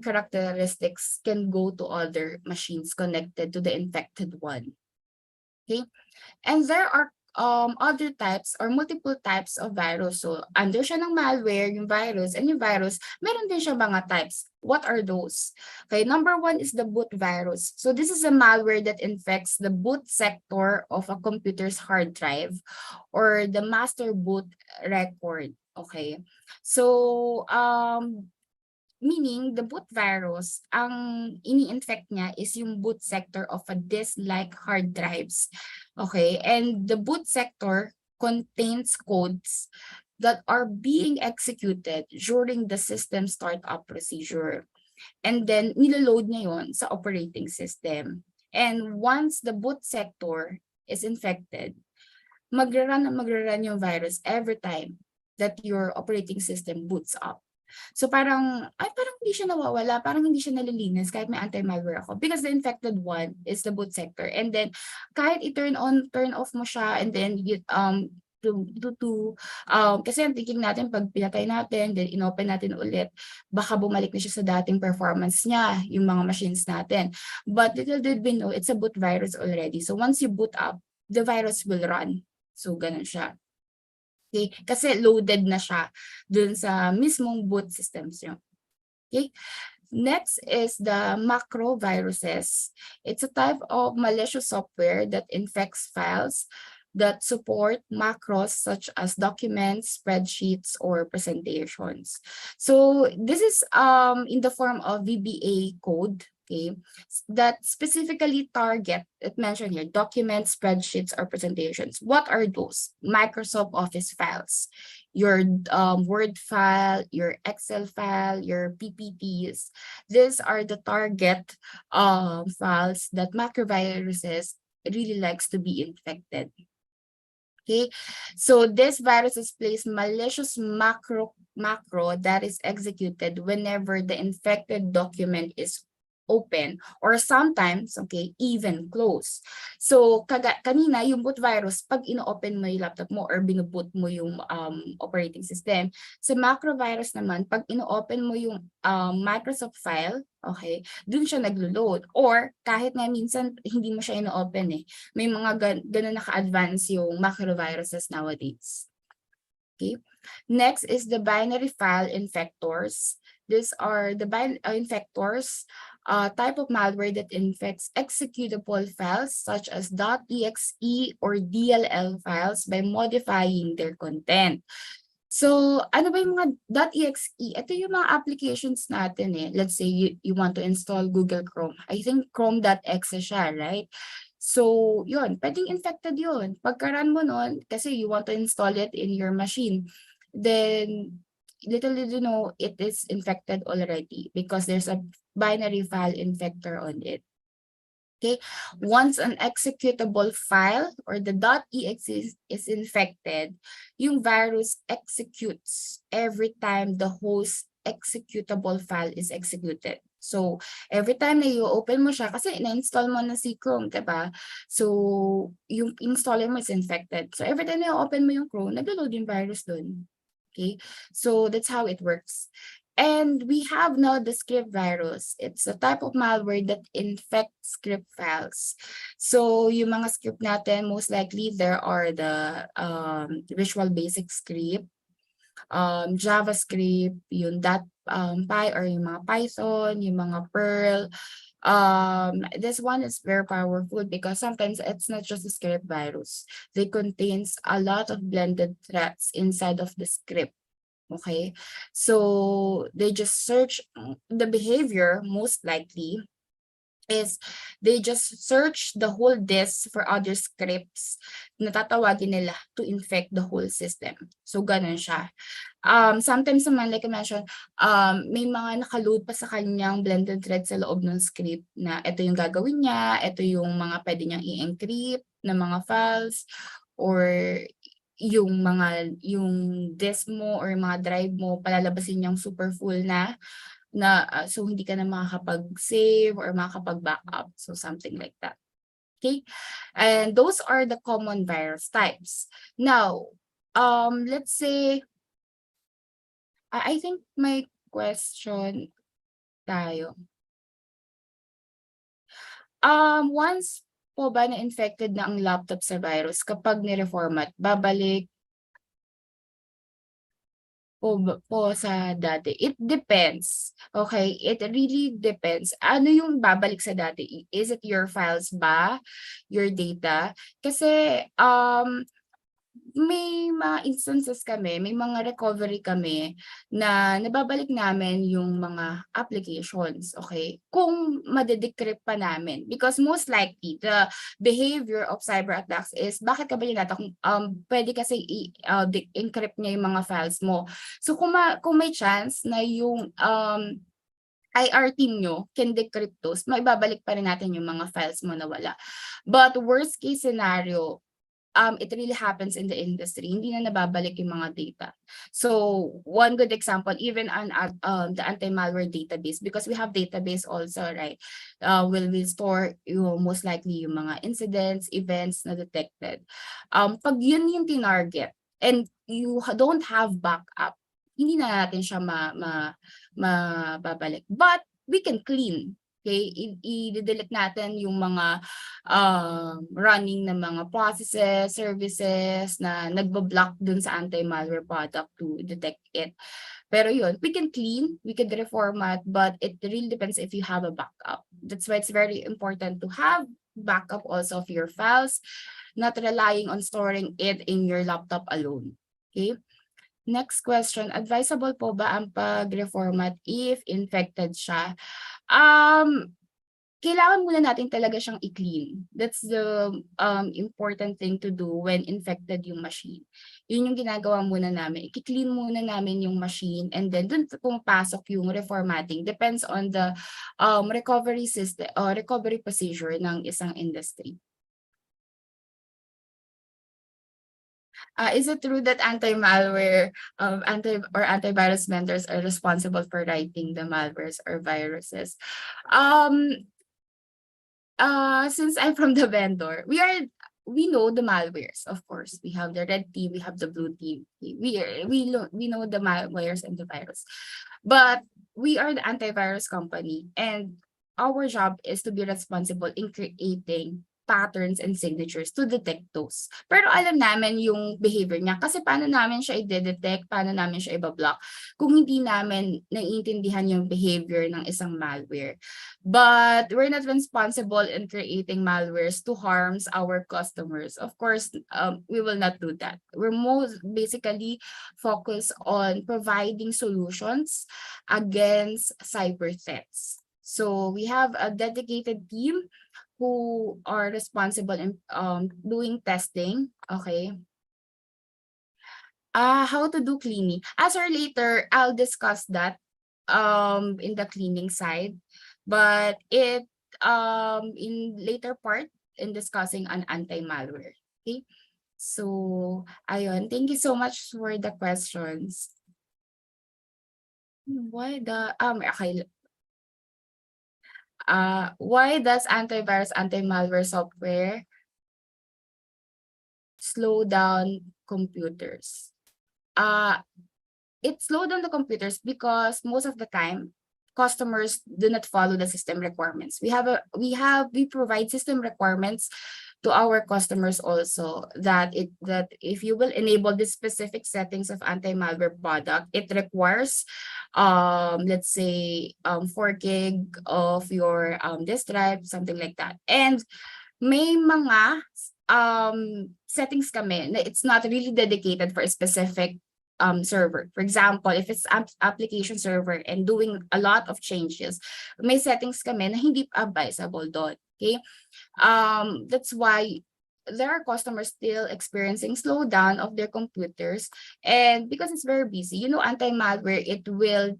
characteristics can go to other machines connected to the infected one. Okay, and there are other types or multiple types of virus. So, under siya ng malware, yung virus, and yung virus, meron din siya mga types. What are those? Okay, number one is the boot virus. So, this is a malware that infects the boot sector of a computer's hard drive or the master boot record. Okay, so, meaning the boot virus, ang ini-infect niya is yung boot sector of a disk-like hard drives. Okay, and the boot sector contains codes that are being executed during the system startup procedure. And then, niloload niya yun sa operating system. And once the boot sector is infected, magra-run yung virus every time that your operating system boots up. So parang hindi siya nawawala, parang hindi siya nalilinis kahit may anti-malware ako because the infected one is the boot sector. And then kahit i-turn on, turn off mo siya and then you, kasi ang thinking natin pag pinatay natin, then inopen natin ulit, baka bumalik na siya sa dating performance niya, yung mga machines natin. But little did we know, it's a boot virus already. So once you boot up, the virus will run. So ganun siya. Okay, kasi loaded na siya dun sa mismong boot systems nyo. Okay, next is the macro viruses. It's a type of malicious software that infects files that support macros such as documents, spreadsheets, or presentations. So this is in the form of VBA code. Okay, that specifically target, it mentioned here, documents, spreadsheets, or presentations. What are those? Microsoft Office files, your Word file, your Excel file, your PPTs. These are the target files that macroviruses really likes to be infected. Okay, so this viruses place malicious macro that is executed whenever the infected document is open or sometimes, okay, even close. So, kanina, yung boot virus, pag ino-open mo yung laptop mo or binuboot mo yung operating system. Sa macro virus naman, pag ino-open mo yung Microsoft file, okay, dun siya naglo-load. Or, kahit nga minsan, hindi mo siya ino-open eh. May mga ganun naka-advance yung macro viruses nowadays. Okay. Next is the binary file infectors. These are the infectors, type of malware that infects executable files such as .exe or DLL files by modifying their content. So, ano ba yung mga .exe? Ito yung mga applications natin eh. Let's say you want to install Google Chrome. I think Chrome.exe siya, right? So, yun, pwedeng infected yun. Pagka-run mo nun, kasi you want to install it in your machine, then little did you know, it is infected already because there's a binary file infector on it. Okay, once an executable file or the .exe is infected, yung virus executes every time the host executable file is executed. So, every time na i-open mo siya, kasi na-install mo na si Chrome, diba? So, yung installer mo is infected. So, every time na i-open mo yung Chrome, nag-load yung virus dun. Okay? So, that's how it works. And we have now the script virus. It's a type of malware that infects script files. So, yung mga script natin, most likely there are the Visual Basic script, JavaScript, yung .py or yung mga Python, yung mga Perl. This one is very powerful because sometimes it's not just a script virus. They contains a lot of blended threats inside of the script. Okay, so they just search the behavior, most likely is they just search the whole disk for other scripts na tatawagin nila to infect the whole system. So, ganun siya. Sometimes naman, like I mentioned, may mga nakaload pa sa kanyang blended thread sa loob ng script na ito yung gagawin niya, ito yung mga pwede niyang i-encrypt na mga files, or yung disk mo or mga drive mo palalabasin niyang super full na so hindi ka na makakapag-save or makakapag-backup. So something like that. Okay? And those are the common virus types. Now, let's say, I think may question tayo. Once po ba na-infected na ang laptop sa virus, kapag ni-reformat, babalik po sa dati? It depends. Okay? It really depends. Ano yung babalik sa dati? Is it your files ba? Your data? Kasi, may mga instances kami, may mga recovery kami na nababalik namin yung mga applications, okay? Kung madedecrypt pa namin. Because most likely, the behavior of cyber attacks is, bakit ka ba nilata? Pwede kasi encrypt niya yung mga files mo. So kung may chance na yung IR team nyo can decrypt those, maibabalik pa rin natin yung mga files mo na wala. But worst case scenario, it really happens in the industry. Hindi na nababalik yung mga data. So one good example, even on the anti-malware database, because we have database also, right? Will store yung most likely yung mga incidents, events na detected. Pag yun yung tinarget and you don't have backup, hindi na natin siya mababalik. But we can clean. Okay, i-delete natin yung mga running na mga processes, services na nagbo-block dun sa anti-malware product to detect it. Pero yun, we can clean, we can reformat, but it really depends if you have a backup. That's why it's very important to have backup also of your files, not relying on storing it in your laptop alone. Okay? Next question, advisable po ba ang pag-reformat if infected siya? Kailangan muna natin talaga siyang i-clean. That's the important thing to do when infected yung machine. Yun yung ginagawa muna namin. I-clean muna namin yung machine and then dun pumapasok yung reformatting. Depends on the recovery system or recovery procedure ng isang industry. Is it true that anti-malware antivirus vendors are responsible for writing the malwares or viruses? Since I'm from the vendor, we know the malwares, of course. We have the red team, we have the blue team. We know the malwares and the virus. But we are the antivirus company, and our job is to be responsible in creating patterns and signatures to detect those. Pero alam namin yung behavior niya kasi paano namin siya i-detect, paano namin siya i-block kung hindi namin naiintindihan yung behavior ng isang malware. But we're not responsible in creating malwares to harm our customers. Of course, we will not do that. We're most basically focused on providing solutions against cyber threats. So we have a dedicated team who are responsible in doing testing. Okay. How to do cleaning. As or later, I'll discuss that in the cleaning side, but it in later part in discussing an anti-malware. Okay. So ayun, thank you so much for the questions. Why does antivirus, anti-malware software slow down computers? It slowed down the computers because most of the time customers do not follow the system requirements. We provide system requirements to our customers also that if you will enable the specific settings of anti-malware product, it requires let's say 4 gig of your disk drive, something like that. And may mga settings kami na it's not really dedicated for a specific server. For example, if it's application server and doing a lot of changes, may settings kami na hindi advisable doon. Okay? That's why there are customers still experiencing slowdown of their computers, and because it's very busy, anti-malware, it will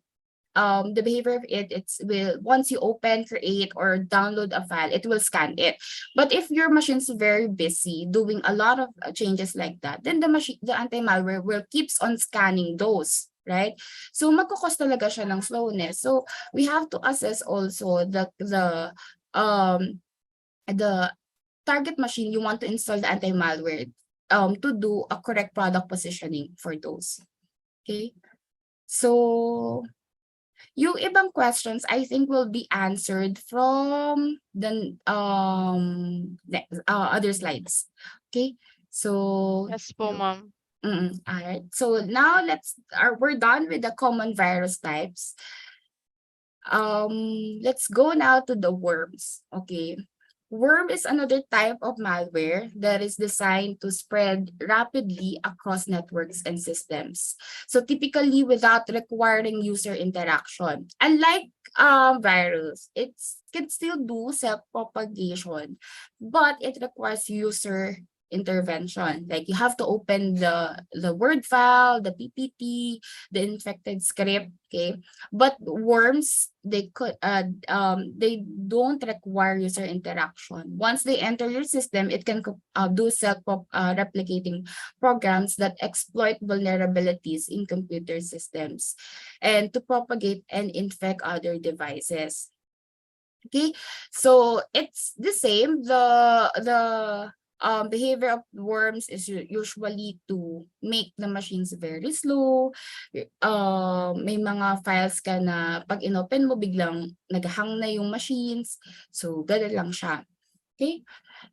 the behavior of it's will once you open, create, or download a file, it will scan it. But if your machine's very busy doing a lot of changes like that, then the anti-malware will keeps on scanning those, right? So magkukos talaga siya ng slowness. So we have to assess also the target machine you want to install the anti-malware to do a correct product positioning for those. Okay? So yung ibang questions, I think, will be answered from the other slides. Okay, so
Yes po, ma'am.
all right. So now we're done with the common virus types. Let's go now to the worms. Okay. Worm is another type of malware that is designed to spread rapidly across networks and systems. So typically without requiring user interaction. Unlike virus, it can still do self-propagation, but it requires user intervention. Like you have to open the Word file, the PPT, the infected script, okay? But worms, they don't require user interaction. Once they enter your system, it can do self-replicating programs that exploit vulnerabilities in computer systems and to propagate and infect other devices. Okay, so it's the same. The behavior of worms is usually to make the machines very slow. May mga files ka na pag inopen mo, biglang naghang na yung machines. So, ganun lang siya. Okay?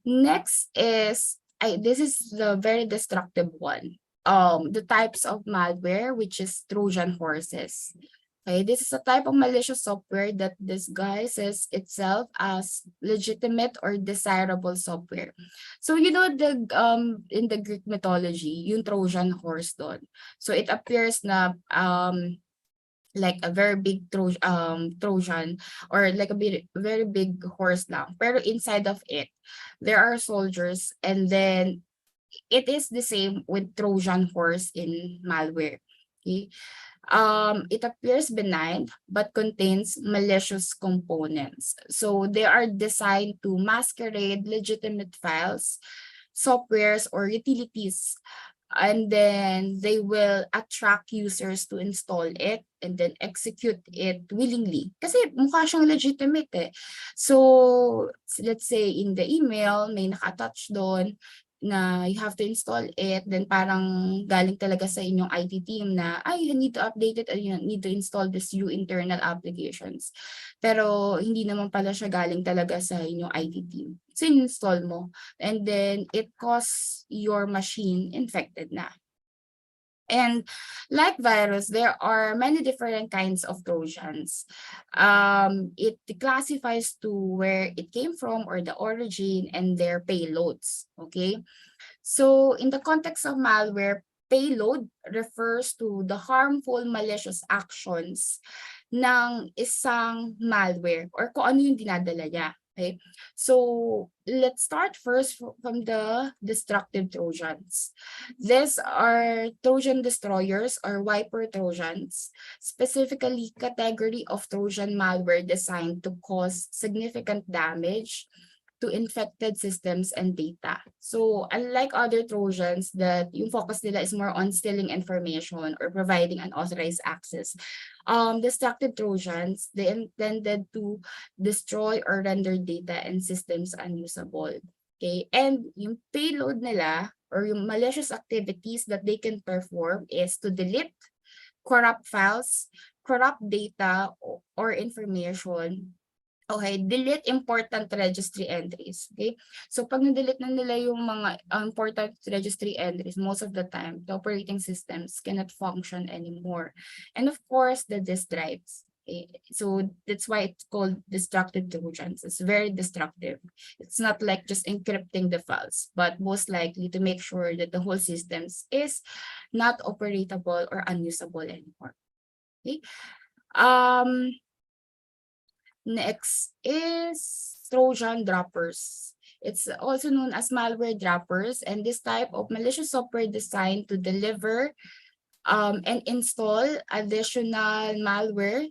Next is, this is the very destructive one. The types of malware, which is Trojan horses. Okay, this is a type of malicious software that disguises itself as legitimate or desirable software. So in the Greek mythology, yung Trojan horse doon. So it appears na like a very big Trojan, or like a very big horse lang. Pero inside of it, there are soldiers, and then it is the same with Trojan horse in malware. Okay. It appears benign but contains malicious components. So they are designed to masquerade legitimate files, softwares, or utilities, and then they will attract users to install it and then execute it willingly. Kasi mukha siyang legitimate eh. So let's say in the email, may naka-attach doon na you have to install it, then parang galing talaga sa inyong IT team na, you need to update it, or you need to install this new internal applications. Pero hindi naman pala siya galing talaga sa inyong IT team. So install mo, and then it causes your machine infected na. And like virus, there are many different kinds of Trojans. It classifies to where it came from or the origin and their payloads, okay? So in the context of malware, payload refers to the harmful malicious actions ng isang malware or kung ano yung dinadala niya. Okay, so let's start first from the destructive Trojans. These are Trojan destroyers or wiper Trojans, specifically category of Trojan malware designed to cause significant damage to infected systems and data. So unlike other Trojans that yung focus nila is more on stealing information or providing unauthorized access, destructive Trojans, they intended to destroy or render data and systems unusable. Okay, and yung payload nila or yung malicious activities that they can perform is to delete, corrupt files, corrupt data or information. Okay, delete important registry entries. Okay, so pag na-delete na nila yung mga important registry entries, most of the time, the operating systems cannot function anymore. And of course, the disk drives. Okay? So that's why it's called destructive Trojans. It's very destructive. It's not like just encrypting the files, but most likely to make sure that the whole systems is not operatable or unusable anymore. Okay. Next is Trojan droppers. It's also known as malware droppers, and this type of malicious software designed to deliver and install additional malware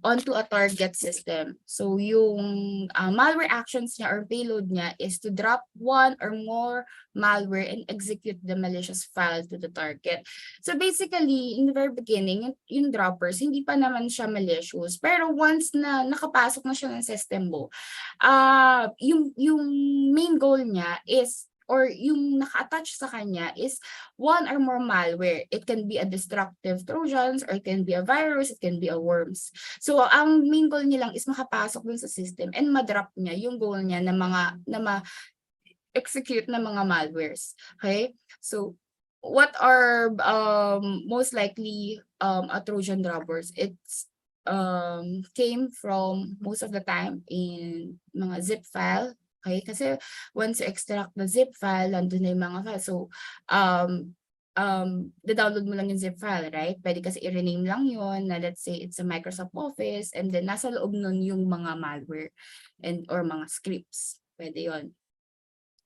onto a target system. So yung malware actions niya or payload niya is to drop one or more malware and execute the malicious file to the target. So basically, in the very beginning, yung droppers, hindi pa naman siya malicious. Pero once na nakapasok na siya ng system mo, yung main goal niya is or yung naka-attach sa kanya is one or more malware. It can be a destructive Trojans, or it can be a virus, it can be a worms. So, ang main goal niya lang is makapasok dun sa system and ma-drop niya yung goal niya na ma-execute na mga malwares. Okay? So, what are most likely a Trojan droppers? It's came from most of the time in mga zip file. Okay, kasi once you extract the zip file, nandun na yung mga files. So, download mo lang yung zip file, right? Pwede kasi i-rename lang yun na let's say it's a Microsoft Office and then nasa loob nun yung mga malware or mga scripts. Pwede yun.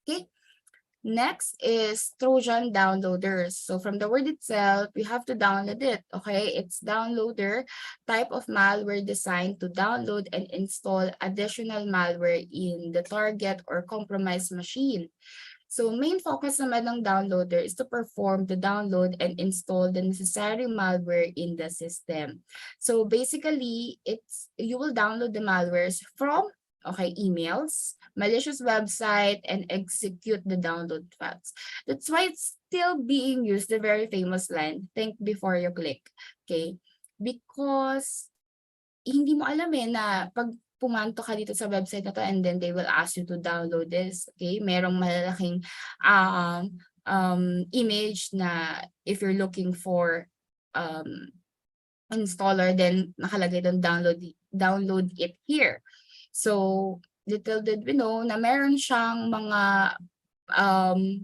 Okay. Next is Trojan downloaders. So from the word itself, we have to download it. Okay, it's downloader, type of malware designed to download and install additional malware in the target or compromised machine. So main focus naman ng downloader is to perform the download and install the necessary malware in the system. So basically, you will download the malwares from emails, malicious website, and execute the download files. That's why it's still being used, the very famous line, think before you click. Okay? Because hindi mo alam na pag pumanto ka dito sa website na to and then they will ask you to download this. Okay? Merong malalaking image na if you're looking for installer, then nakalagay doon download it here. So, little did we know na meron siyang mga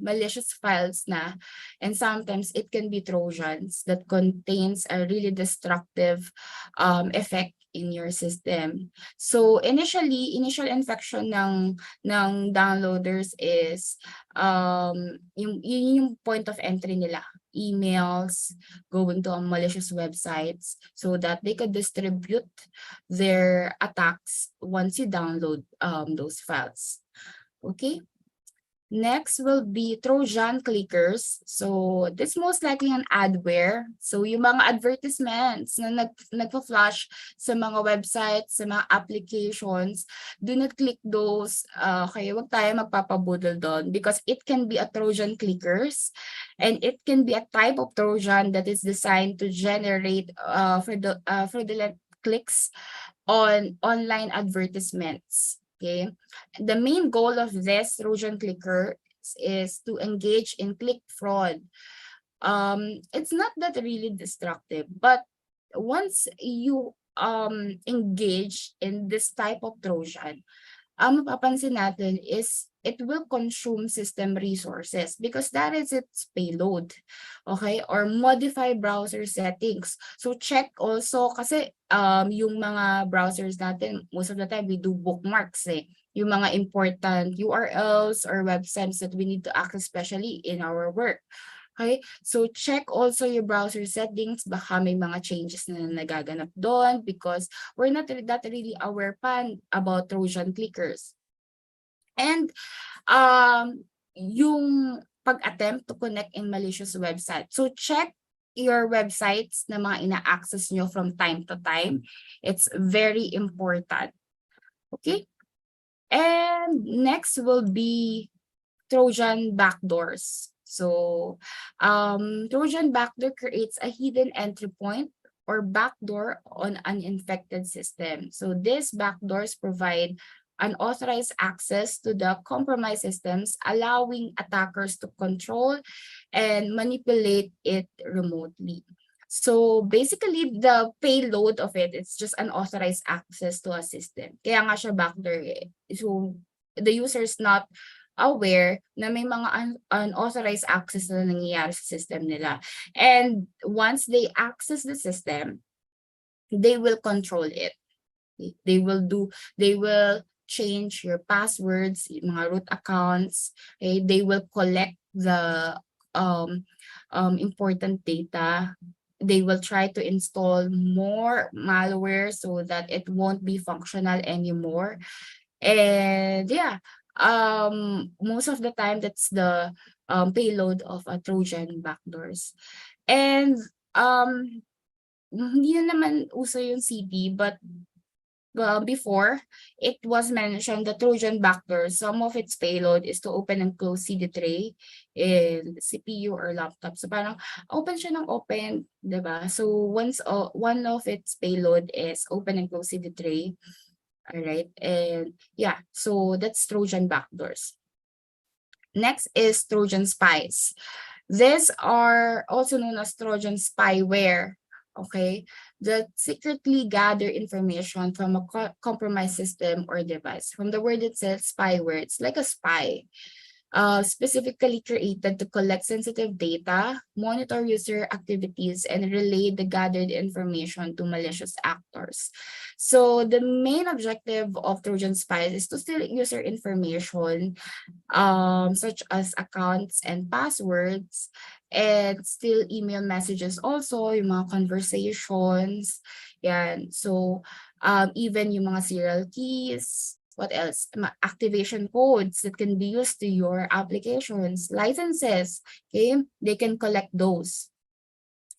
malicious files na, and sometimes it can be Trojans that contains a really destructive effect in your system. So, initial infection ng downloaders is yung point of entry nila. Emails, going to malicious websites so that they could distribute their attacks once you download those files. Okay. Next will be Trojan clickers. So this most likely an adware. So yung mga advertisements na nagpa-flash sa mga websites, sa mga applications, do not click those. Okay, wag tayo magpapabudol doon because it can be a Trojan clickers and it can be a type of Trojan that is designed to generate fraudulent clicks on online advertisements. Okay, the main goal of this Trojan clicker is to engage in click fraud. It's not that really destructive, but once you engage in this type of Trojan, mapapansin natin is it will consume system resources because that is its payload. Okay? Or modify browser settings. So check also kasi yung mga browsers natin, most of the time we do bookmarks yung mga important URLs or websites that we need to access, especially in our work. Okay, so check also your browser settings, baka may mga changes na nagaganap doon because we're not that really aware pa about Trojan clickers. And yung pag-attempt to connect in malicious website. So check your websites na mga ina-access nyo from time to time. It's very important. Okay? And next will be Trojan backdoors. So Trojan backdoor creates a hidden entry point or backdoor on an infected system. So these backdoors provide unauthorized access to the compromised systems, allowing attackers to control and manipulate it remotely. So basically, the payload of it, it's just unauthorized access to a system. Kaya nga siya backdoor eh. So the user is not aware na may mga unauthorized access na nangyayari sa system nila. And once they access the system, they will control it. They will change your passwords, mga root accounts. Okay? They will collect the important data. They will try to install more malware so that it won't be functional anymore. And yeah, most of the time that's the payload of a Trojan backdoors. And hindi na naman uso yung CD, but before, it was mentioned the Trojan backdoor, some of its payload is to open and close CD tray in CPU or laptop. So parang open siya ng open, diba? So once one of its payload is open and close CD tray. All right, and yeah, so that's Trojan backdoors. Next is Trojan spies. These are also known as Trojan spyware. Okay, that secretly gather information from a compromised system or device. From the word itself, spyware, it's like a spy, specifically created to collect sensitive data, monitor user activities, and relay the gathered information to malicious actors. So the main objective of Trojan spies is to steal user information, such as accounts and passwords, and still email messages also, yung mga conversations, yan. So, even yung mga serial keys, what else? Activation codes that can be used to your applications, licenses, okay? They can collect those,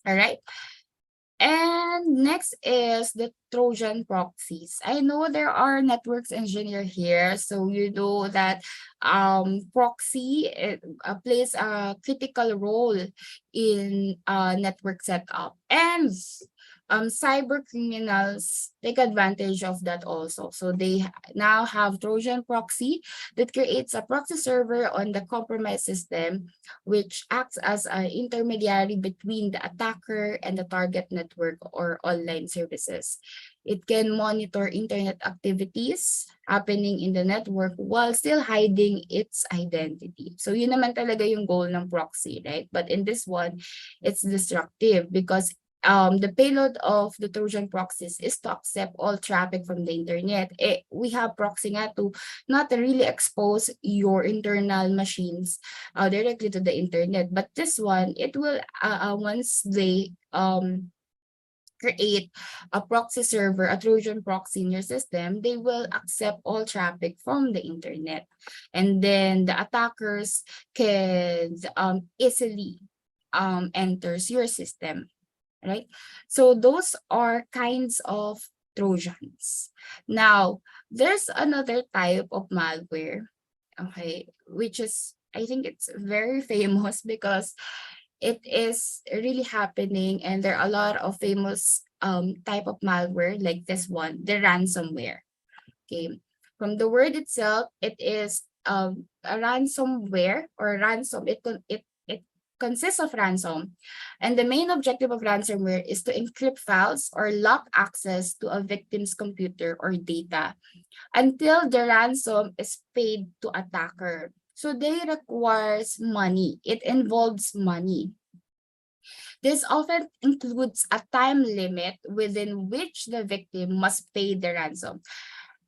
all right? And next is the Trojan proxies. I know there are networks engineer here, so you know that proxy plays a critical role in network setup. And cyber criminals take advantage of that also. So they now have Trojan proxy that creates a proxy server on the compromised system, which acts as an intermediary between the attacker and the target network or online services. It can monitor internet activities happening in the network while still hiding its identity. So yun naman talaga yung goal ng proxy, right? But in this one, it's destructive because the payload of the Trojan proxies is to accept all traffic from the internet. We have proxy nga to not really expose your internal machines directly to the internet. But this one, it will, once they create a proxy server, a Trojan proxy in your system, they will accept all traffic from the internet. And then the attackers can easily enters your system. Right? So those are kinds of Trojans. Now, there's another type of malware, okay, which is, I think it's very famous because it is really happening and there are a lot of famous type of malware like this one, the ransomware. Okay, from the word itself, it is a ransomware or ransom. It consists of ransom. And the main objective of ransomware is to encrypt files or lock access to a victim's computer or data until the ransom is paid to attacker. So they requires money. It involves money. This often includes a time limit within which the victim must pay the ransom.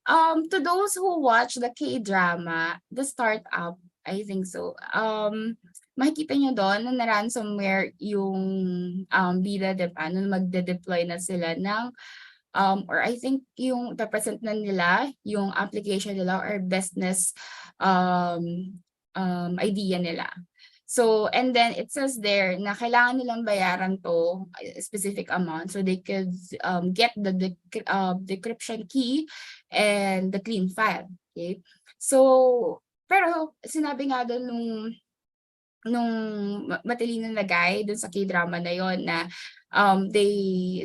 To those who watch the K-drama, the startup, I think so. Makikita nyo doon na ransomware yung bida, diba? Nung magde-deploy na sila ng or I think yung represent na nila yung application nila or business idea nila. So, and then it says there na kailangan nilang bayaran to specific amount so they could get the decryption key and the clean file. Okay? So, pero sinabi nga doon nung matalino na guy dun sa K-drama na yon na they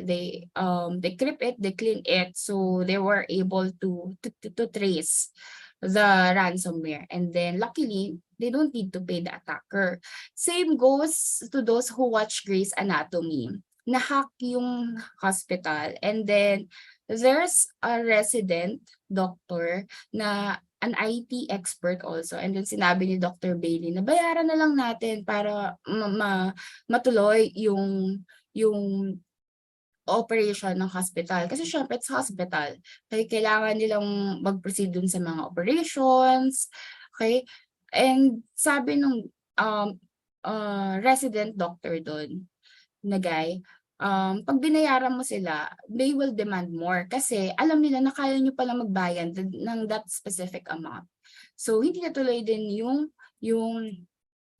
decrypt it, they clean it, so they were able to trace the ransomware, and then luckily they don't need to pay the attacker. Same goes to those who watch Grey's Anatomy. Na-hack yung hospital, and then there's a resident doctor na an IT expert also, and then sinabi ni Dr. Bailey na bayaran na lang natin para matuloy yung operation ng hospital. Kasi syempre, it's hospital. Kaya kailangan nilang mag-proceed dun sa mga operations. Okay? And sabi nung resident doctor dun, na guy, pag binayaran mo sila, they will demand more kasi alam nila na kaya nyo palang magbayad ng that specific amount. So, hindi natuloy din yung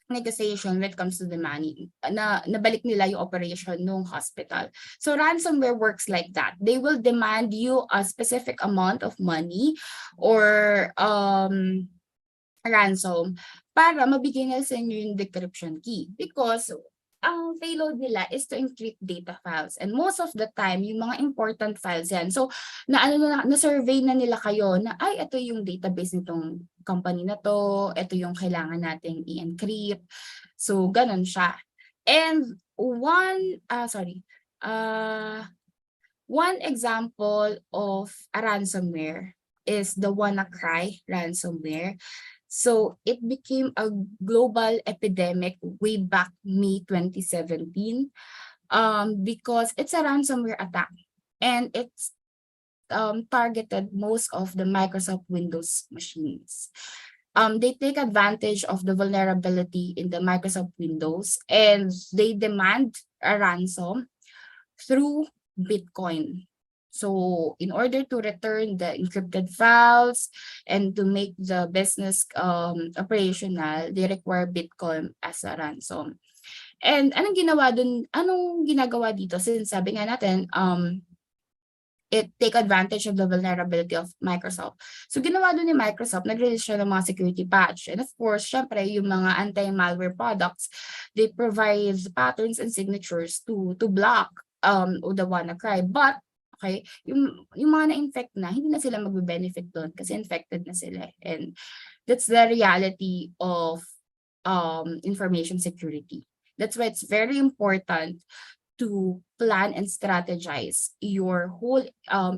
negotiation when it comes to the money, na nabalik nila yung operation ng hospital. So ransomware works like that. They will demand you a specific amount of money or ransom para mabigay nila sa inyo yung decryption key, because ang payload nila is to encrypt data files, and most of the time yung mga important files yan. So na-survey na nila kayo na ay ito yung database nitong company na to, ito yung kailangan nating i-encrypt. So ganun siya. And one example of a ransomware is the WannaCry ransomware. So it became a global epidemic way back May 2017 because it's a ransomware attack, and it's targeted most of the Microsoft Windows machines. They take advantage of the vulnerability in the Microsoft Windows, and they demand a ransom through Bitcoin. So in order to return the encrypted files and to make the business operational, they require Bitcoin as a ransom. And anong ginagawa dito? Since sabi nga natin, it take advantage of the vulnerability of Microsoft. So ginawa doon ni Microsoft, nag-release siya ng mga security patch. And of course, syempre, yung mga anti-malware products, they provide patterns and signatures to block the WannaCry. But okay, yung mga na-infect na, hindi na sila magbe-benefit doon kasi infected na sila. And that's the reality of information security. That's why it's very important to plan and strategize your whole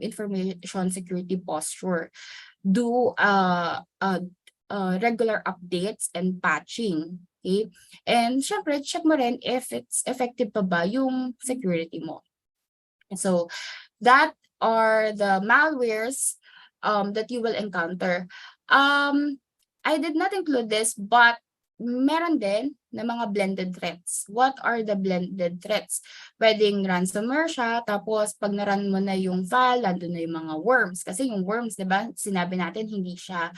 information security posture. Do regular updates and patching. Okay? And syempre, check mo rin if it's effective pa ba yung security mo. So that are the malwares that you will encounter. I did not include this, but meron din na mga blended threats. What are the blended threats? Pwedeng ransomware siya, tapos pag naran mo na yung file, nandun na yung mga worms. Kasi yung worms, di ba, sinabi natin, hindi siya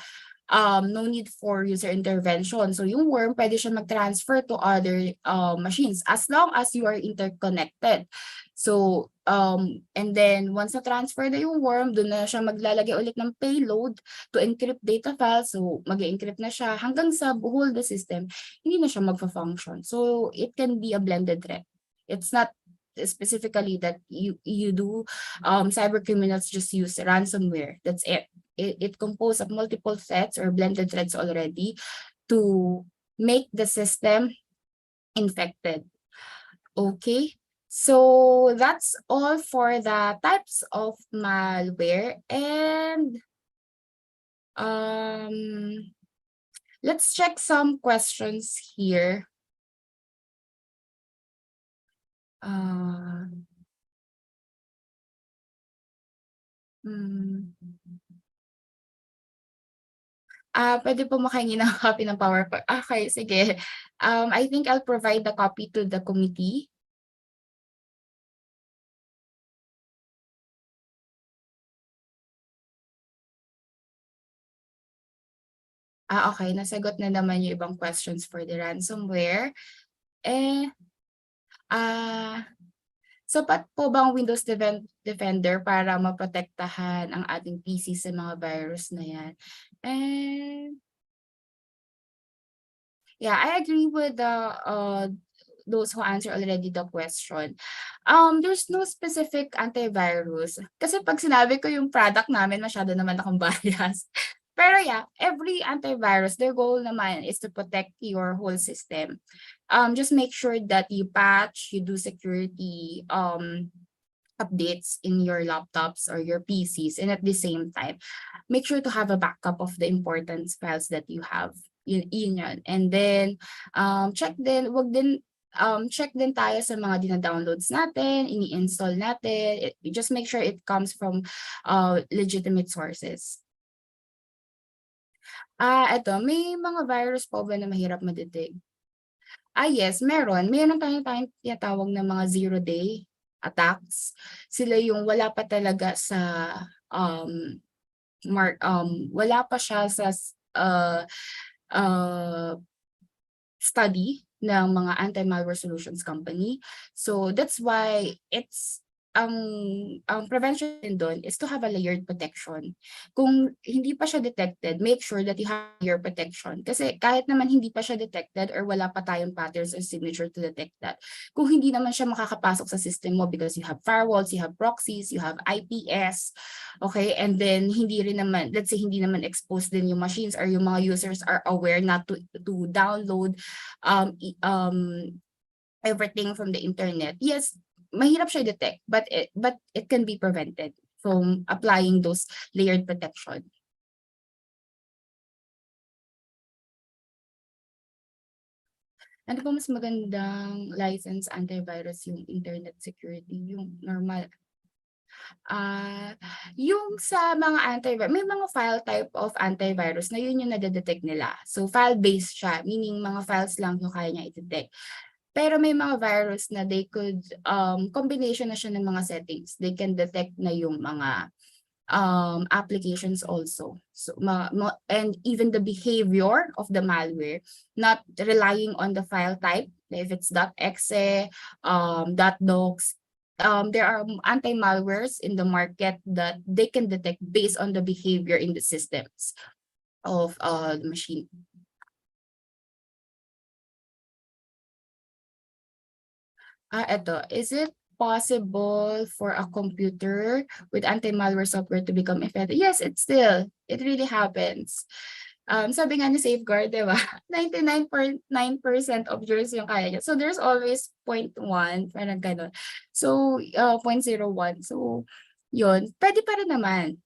no need for user intervention. So yung worm, pwede siya mag-transfer to other machines as long as you are interconnected. So, and then once na-transfer na yung worm, doon na siya maglalagay ulit ng payload to encrypt data files. So, mag-encrypt na siya hanggang sa whole the system, hindi na siya magfa-function. So, it can be a blended threat. It's not specifically that you do cyber criminals just use ransomware. That's it. It composed of multiple threats or blended threats already to make the system infected. Okay, so that's all for the types of malware, and let's check some questions here. Pwede po makahingi ng copy ng PowerPoint. Okay, sige. I think I'll provide the copy to the committee. Okay, nasagot na naman yung ibang questions for the ransomware. Sapat po bang Windows Defender para maprotektahan ang ating PC sa mga virus na yan? Yeah, I agree with those who answer already the question. There's no specific antivirus. Kasi pag sinabi ko yung product namin, masyado naman akong bias. Pero yeah, every antivirus, their goal naman is to protect your whole system. Just make sure that you patch, you do security updates in your laptops or your PCs, and at the same time, make sure to have a backup of the important files that you have. Yun. And then, check din tayo sa mga dina-downloads natin, ini-install natin. Just make sure it comes from legitimate sources. Ito, may mga virus po ba na mahirap ma-detect? Yes, meron. Meron tayong tinatawag na mga zero-day attacks. Sila yung wala pa talaga sa wala pa siya sa study ng mga anti-malware solutions company. So that's why it's ang prevention doon is to have a layered protection. Kung hindi pa siya detected, make sure that you have your protection. Kasi kahit naman hindi pa siya detected or wala pa tayong patterns or signature to detect that, kung hindi naman siya makakapasok sa system mo because you have firewalls, you have proxies, you have IPS, okay, and then hindi rin naman, let's say hindi naman exposed din yung machines or yung mga users are aware not to download everything from the internet. Yes, mahirap siya detect, but it can be prevented from applying those layered protection. Ano ba mas magandang license antivirus, yung internet security, yung normal? Yung sa mga antivirus, may mga file type of antivirus na yun yung nadedetect nila. So file-based siya, meaning mga files lang yung kaya niya i-detect. Pero may mga virus na they could, combination na siya ng mga settings. They can detect na yung mga applications also. So, and even the behavior of the malware, not relying on the file type. If it's .exe, .docs, there are anti-malwares in the market that they can detect based on the behavior in the systems of the machine. Ito, is it possible for a computer with anti-malware software to become effective? Yes, it really happens. Sabi nga ni Safeguard, di ba? 99.9% of yours yung kaya niya. So there's always 0.1, parang gano'n. So 0.01. So yun, pwede pa rin naman.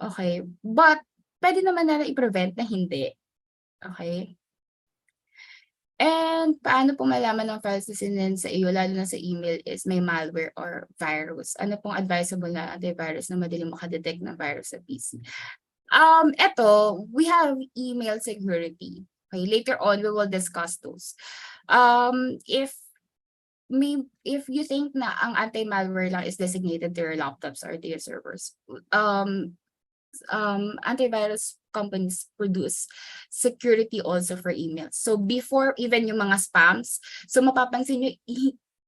Okay, but pwede naman na i-prevent na hindi. Okay. And paano po malaman ng files na sinend sa iyo, lalo na sa email, is may malware or virus? Ano pong advisable na antivirus na madaling makadetect ng virus sa PC? Ito, we have email security. Okay, later on, we will discuss those. If you think na ang anti-malware lang is designated to your laptops or to your servers, antivirus companies produce security also for emails. So before even yung mga spams, so mapapansin nyo,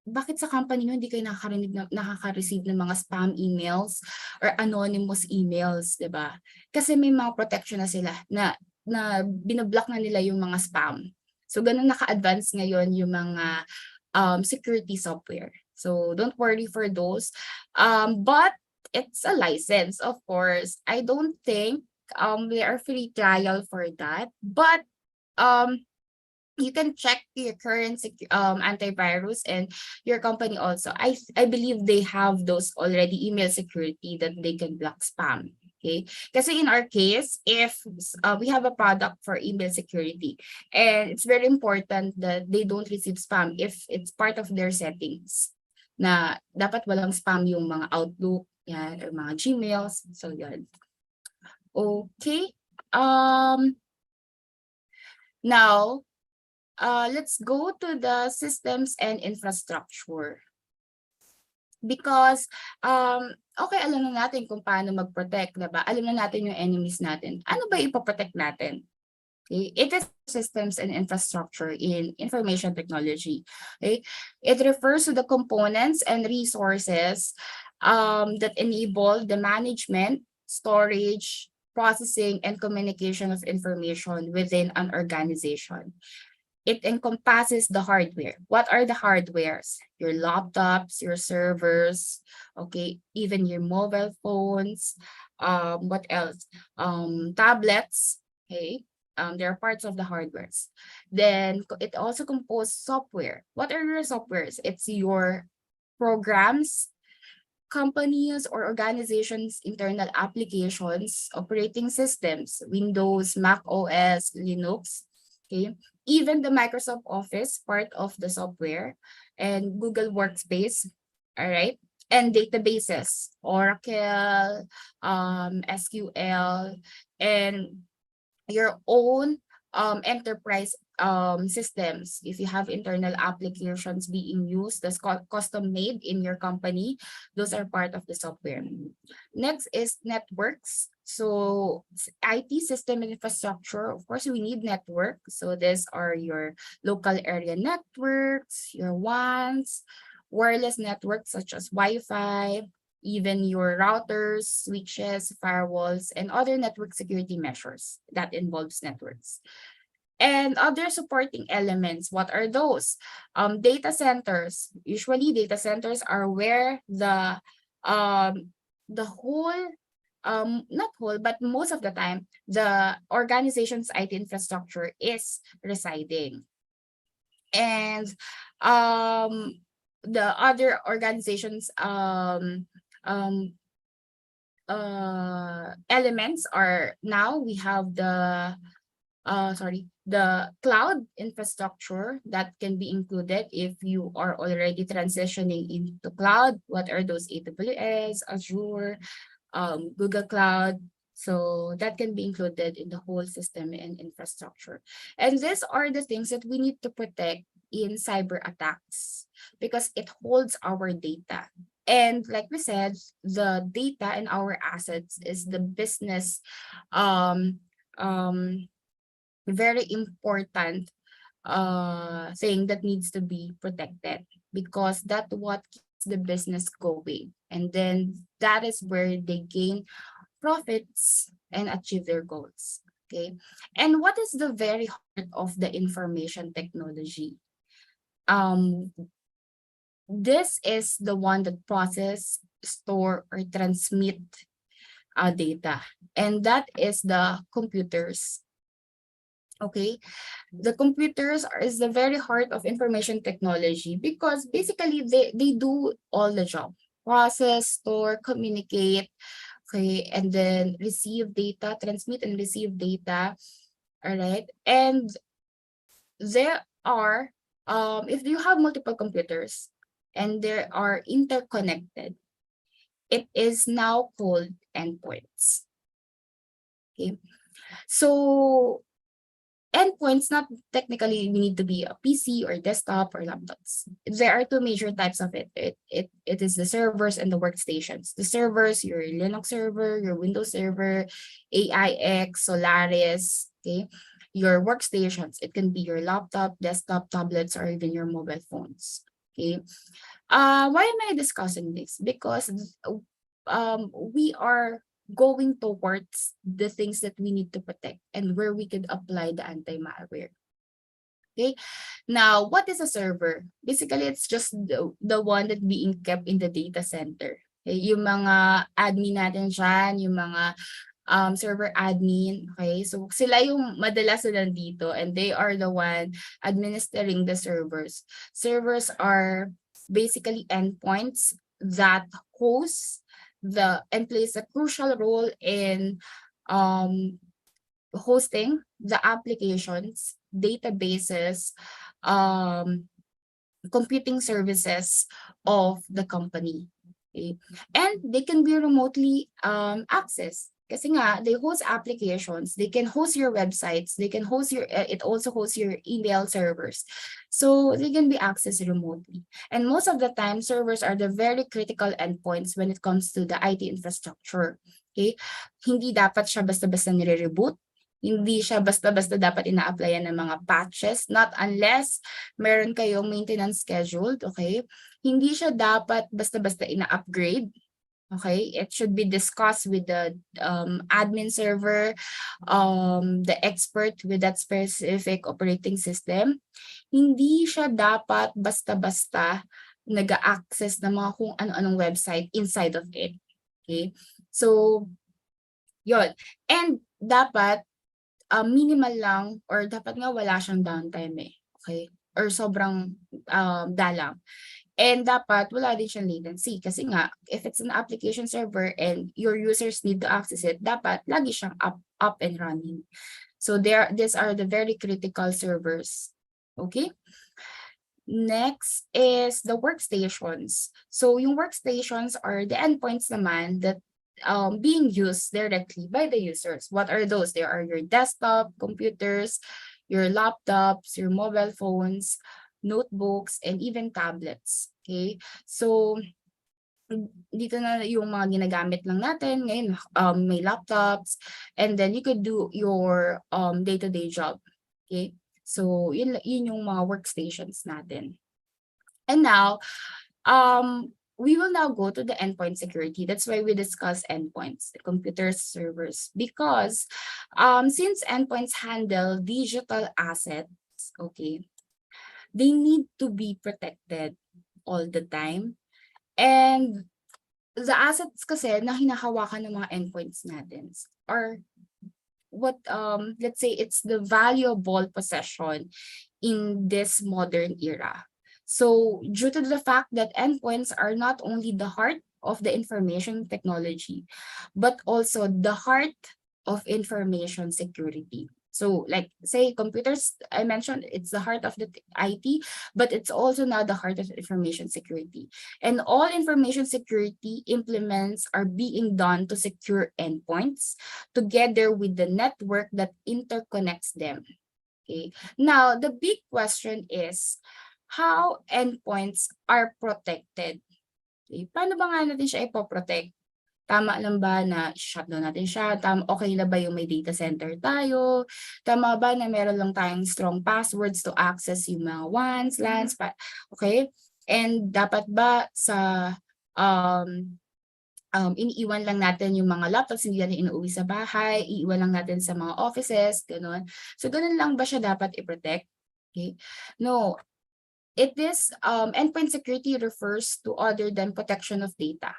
bakit sa company nyo hindi kayo nakaka-receive ng mga spam emails or anonymous emails, di ba? Kasi may mga protection na sila na binablock na nila yung mga spam. So ganun naka-advance ngayon yung mga security software. So don't worry for those. But it's a license, of course. I don't think there are free trial for that, but you can check your current antivirus and your company also. I believe they have those already email security that they can block spam. Okay, kasi in our case, if we have a product for email security, and it's very important that they don't receive spam if it's part of their settings, na dapat walang spam yung mga Outlook, yan, or mga Gmails. So yan. Okay. Now, let's go to the systems and infrastructure. Because, okay, alam na natin kung paano mag-protect, diba? Alam na natin yung enemies natin. Ano ba ipoprotect natin? Okay, it is systems and infrastructure in information technology. Okay, it refers to the components and resources that enable the management, storage, processing, and communication of information within an organization. It encompasses the hardware. What are the hardwares? Your laptops, your servers, okay, even your mobile phones. What else? Tablets, okay. They are parts of the hardwares. Then it also composes software. What are your softwares? It's your programs, companies or organizations' internal applications, operating systems, Windows, Mac OS, Linux, okay? Even the Microsoft Office, part of the software, and Google Workspace, all right? And databases, Oracle, SQL, and your own enterprise systems. If you have internal applications being used that's custom made in your company, those are part of the software. Next is networks. So IT system and infrastructure, of course, we need network. So these are your local area networks, your WANs, wireless networks such as Wi-Fi, even your routers, switches, firewalls, and other network security measures that involves networks. And other supporting elements, what are those? Data centers. Usually data centers are where the whole, not whole, but most of the time, the organization's IT infrastructure is residing. And the other organizations um, elements are, now we have the cloud infrastructure that can be included if you are already transitioning into cloud. What are those? AWS, Azure, Google Cloud. So that can be included in the whole system and infrastructure. And these are the things that we need to protect in cyber attacks because it holds our data. And like we said, the data and our assets is the business um, very important thing that needs to be protected because that's what keeps the business going. And then that is where they gain profits and achieve their goals. Okay. And what is the very heart of the information technology? Um, this is the one that process, store, or transmit data. And that is the computers. Okay, the computers is the very heart of information technology because basically they do all the job. Process, store, communicate, okay, and then receive data, transmit and receive data. All right. And there are, if you have multiple computers and they are interconnected, it is now called endpoints. Okay. So endpoints, not technically we need to be a PC or desktop or laptops. There are two major types of it. It is the servers and the workstations. The servers, your Linux server, your Windows server, AIX, Solaris, okay? Your workstations, it can be your laptop, desktop, tablets, or even your mobile phones, okay? Why am I discussing this? Because we are going towards the things that we need to protect and where we could apply the anti-malware. Okay, now what is a server? Basically, it's just the one that being kept in the data center. Okay, yung mga admin natin dyan, yung mga server admin, okay? So sila yung madalas na nandito and they are the one administering the servers. Servers are basically endpoints that host and plays a crucial role in hosting the applications, databases, computing services of the company. Okay? And they can be remotely accessed. Kasi nga, they host applications, they can host your websites, they can host your, it also hosts your email servers. So they can be accessed remotely. And most of the time, servers are the very critical endpoints when it comes to the IT infrastructure. Okay? Hindi dapat siya basta-basta nire-reboot. Hindi siya basta-basta dapat ina-applyan ng mga patches, not unless meron kayong maintenance scheduled, okay? Hindi siya dapat basta-basta ina-upgrade. Okay, it should be discussed with the admin server, the expert with that specific operating system. Hindi siya dapat basta-basta nag-access ng mga kung ano-anong website inside of it. Okay, so yun. And dapat minimal lang or dapat nga wala siyang downtime eh. Okay, or sobrang dalang. And dapat wala din siyang latency kasi nga if it's an application server and your users need to access it, dapat lagi siyang up and running. So these are the very critical servers. Okay? Next is the workstations. So yung workstations are the endpoints naman that being used directly by the users. What are those? There are your desktop computers, your laptops, your mobile phones, notebooks, and even tablets. Okay? So, dito na yung mga ginagamit lang natin. Ngayon, may laptops, and then you could do your day-to-day job. Okay? So, yun yung mga workstations natin. And now, we will now go to the endpoint security. That's why we discuss endpoints, the computer servers, because since endpoints handle digital assets, okay, they need to be protected all the time. And the assets kasi na hinahawakan ng mga endpoints natin are what, let's say it's the valuable possession in this modern era. So due to the fact that endpoints are not only the heart of the information technology, but also the heart of information security. So like say computers, I mentioned it's the heart of the IT, but it's also now the heart of information security. And all information security implements are being done to secure endpoints together with the network that interconnects them. Okay. Now, the big question is how endpoints are protected. Okay. Paano ba nga natin siya ipoprotect? Tama lang ba na shutdown natin siya? Okay na ba yung may data center tayo? Tama ba na meron lang tayong strong passwords to access yung mga WANs, LANs? Okay? And dapat ba sa iniiwan lang natin yung mga laptops, hindi natin inuuwi sa bahay, iiwan lang natin sa mga offices, gano'n. So, gano'n lang ba siya dapat i-protect? Okay? No. It is, endpoint security refers to other than protection of data.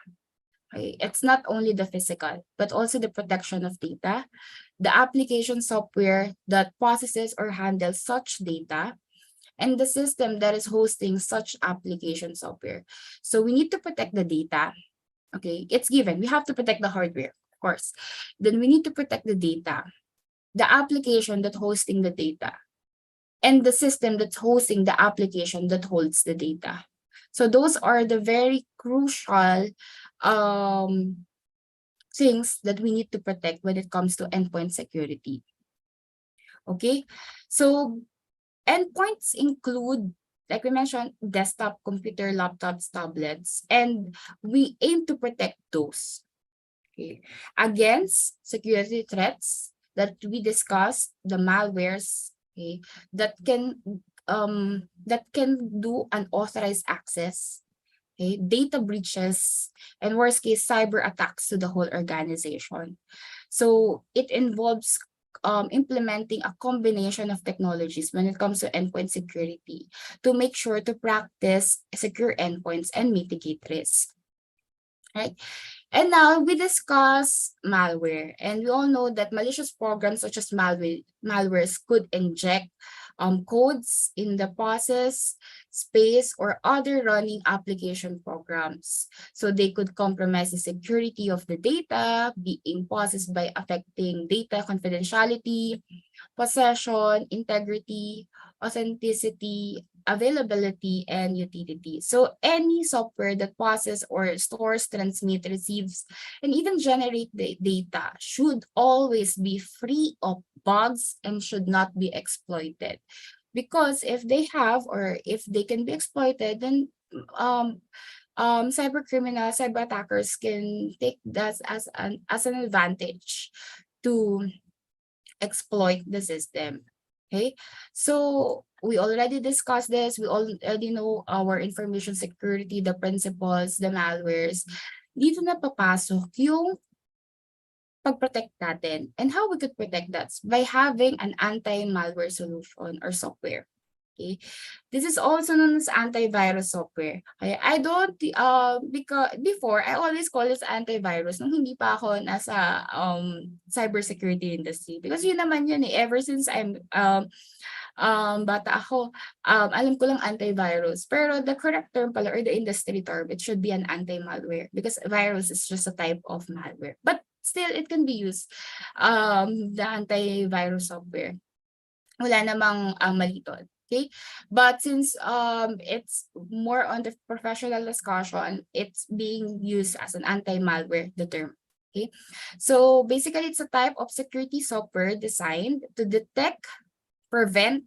Okay? It's not only the physical, but also the protection of data, the application software that processes or handles such data, and the system that is hosting such application software. So we need to protect the data. Okay, it's given. We have to protect the hardware, of course. Then we need to protect the data, the application that hosting the data, and the system that's hosting the application that holds the data. So those are the very crucial things that we need to protect when it comes to endpoint security. Okay, so endpoints include, like we mentioned, desktop, computer, laptops, tablets, and we aim to protect those, okay, against security threats that we discussed, the malwares, okay, that can do unauthorized access, okay, data breaches, and worst case, cyber attacks to the whole organization. So it involves implementing a combination of technologies when it comes to endpoint security to make sure to practice secure endpoints and mitigate risk. Right? And now we discuss malware, and we all know that malicious programs such as malwares could inject codes in the process, space, or other running application programs. So they could compromise the security of the data being processed by affecting data confidentiality, possession, integrity, authenticity, availability, and utility. So any software that processes or stores, transmits, receives, and even generate the data should always be free of bugs and should not be exploited. Because if they have or if they can be exploited, then cyber attackers can take that as an advantage to exploit the system. Okay, so we already discussed this. We already know our information security, the principles, the malwares. Dito na papasok yung pag-protect natin. And how we could protect that? By having an anti-malware solution or software. Okay, this is also known as antivirus software. Okay, I don't because before I always call this antivirus nung hindi pa ako nasa cybersecurity industry, because yun naman yun ever since I'm bata ako, alam ko lang antivirus, pero the correct term pala or the industry term, it should be an anti-malware because virus is just a type of malware, but still it can be used, the antivirus software. Wala namang mali doon. Okay, but since it's more on the professional discussion, it's being used as an anti-malware, the term. Okay, so basically it's a type of security software designed to detect, prevent,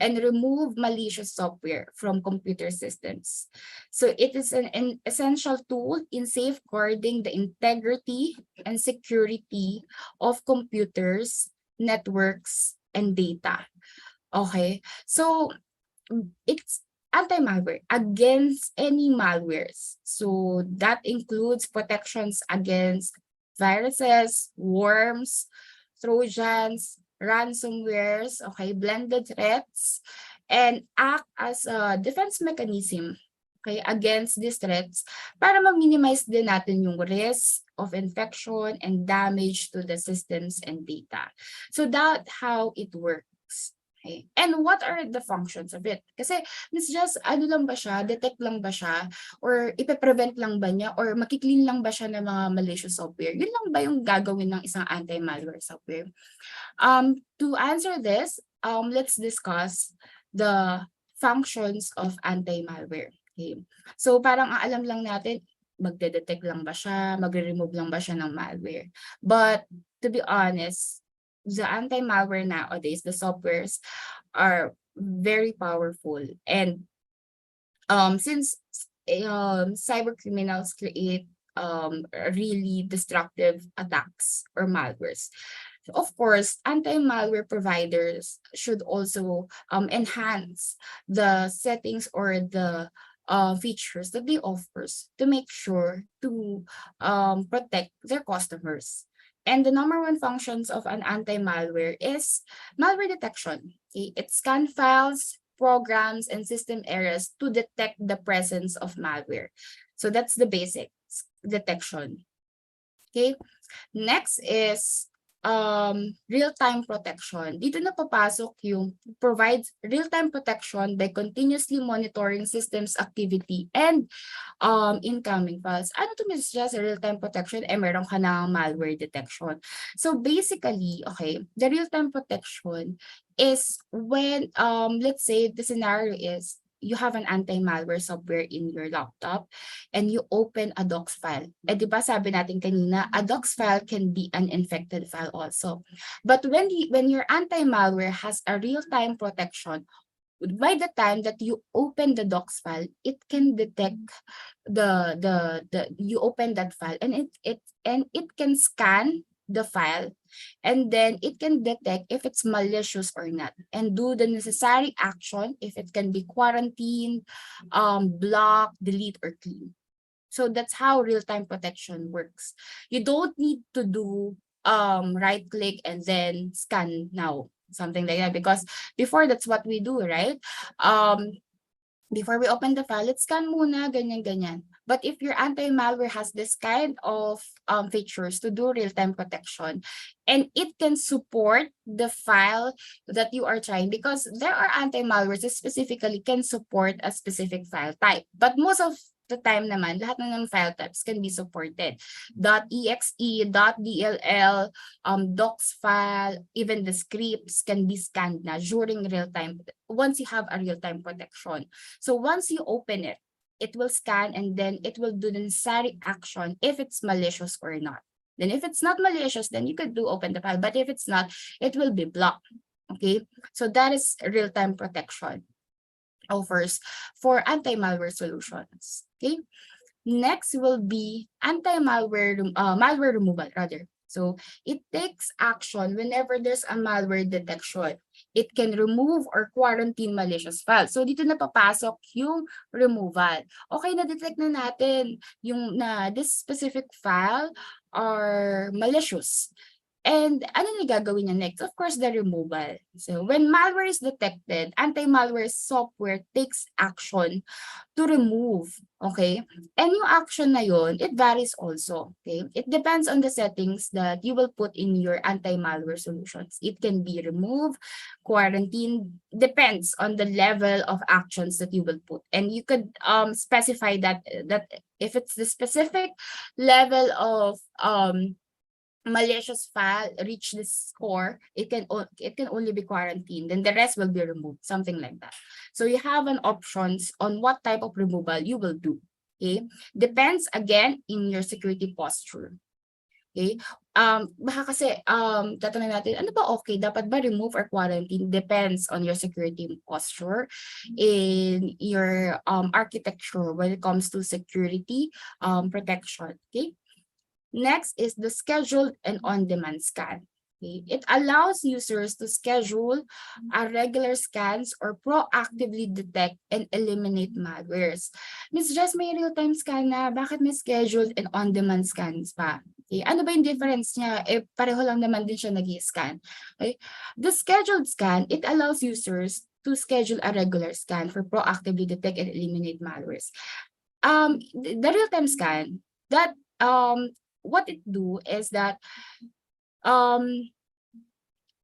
and remove malicious software from computer systems. So it is an essential tool in safeguarding the integrity and security of computers, networks, and data. Okay, so it's anti-malware against any malwares. So that includes protections against viruses, worms, trojans, ransomwares, okay, blended threats, and act as a defense mechanism, okay, against these threats para ma-minimize din natin yung risk of infection and damage to the systems and data. So that's how it works. Okay. And what are the functions of it? Kasi it's just ano lang ba siya, detect lang ba siya, or ipe-prevent lang ba niya, or makiklin lang ba siya ng mga malicious software? Yun lang ba yung gagawin ng isang anti-malware software? To answer this, let's discuss the functions of anti-malware. Okay. So parang ang alam lang natin, magde-detect lang ba siya, magre-remove lang ba siya ng malware. But to be honest, the anti-malware nowadays, the softwares are very powerful. And since cyber criminals create really destructive attacks or malwares, of course, anti-malware providers should also enhance the settings or the features that they offers to make sure to protect their customers. And the number one functions of an anti-malware is malware detection. Okay? It scans files, programs, and system errors to detect the presence of malware. So that's the basic detection. Okay. Next is real-time protection. Dito na papasok yung provides real-time protection by continuously monitoring systems activity and incoming files. Ano to, Ms. Just real-time protection? Meron ka ng malware detection. So basically, okay, the real-time protection is when, let's say the scenario is you have an anti-malware software in your laptop and you open a docs file. Di ba sabi natin kanina, a docs file can be an infected file also. But when your anti-malware has a real-time protection, by the time that you open the docs file, it can detect you open that file and it can scan the file, and then it can detect if it's malicious or not and do the necessary action if it can be quarantined, block, delete, or clean. So that's how real-time protection works. You don't need to do right click and then scan now, something like that, because before that's what we do, right? Before we open the file, let's scan muna, ganyan. But if your anti-malware has this kind of features to do real-time protection, and it can support the file that you are trying, because there are anti-malwares that specifically can support a specific file type. But most of the time naman, lahat ng file types can be supported. .exe, .dll, docs file, even the scripts can be scanned na during real-time, once you have a real-time protection. So once you open it, it will scan and then it will do the necessary action if it's malicious or not. Then if it's not malicious, then you could do open the file. But if it's not, it will be blocked. Okay, so that is real-time protection offers for anti-malware solutions. Okay, next will be anti-malware malware removal rather. So it takes action whenever there's a malware detection. It can remove or quarantine malicious files. So dito na papasok yung removal. Okay, na-detect na natin yung this specific file are malicious. And ano na gagawin niya next? Of course, the removal. So when malware is detected, anti-malware software takes action to remove, okay? And yung action na yun, it varies also, okay? It depends on the settings that you will put in your anti-malware solutions. It can be remove, quarantine, depends on the level of actions that you will put. And you could specify that if it's the specific level of malicious file reach this score, it can only be quarantined, then the rest will be removed, something like that. So you have an options on what type of removal you will do. Okay, depends again in your security posture. Okay, baka kasi tatanungin natin, ano ba okay, dapat ba remove or quarantine? Depends on your security posture in your architecture when it comes to security protection. Okay. Next is the scheduled and on-demand scan. Okay. It allows users to schedule regular scans or proactively detect and eliminate malwares. Ms. Jess, may real-time scan na. Bakit may scheduled and on-demand scans pa? Okay. Ano ba yung difference niya? Eh, pareho lang naman din siya nag-i-scan. Okay. The scheduled scan, it allows users to schedule a regular scan for proactively detect and eliminate malwares. The real-time scan, that what it do is that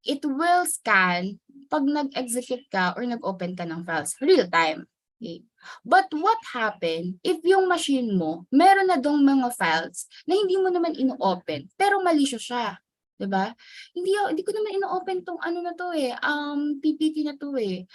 it will scan pag nag-execute ka or nag-open ka ng files real time. Okay. But what happen if yung machine mo meron na dong mga files na hindi mo naman ino-open pero malicious siya, 'di ba? Hindi ko naman ino-open tong ano na to PPT na to eh.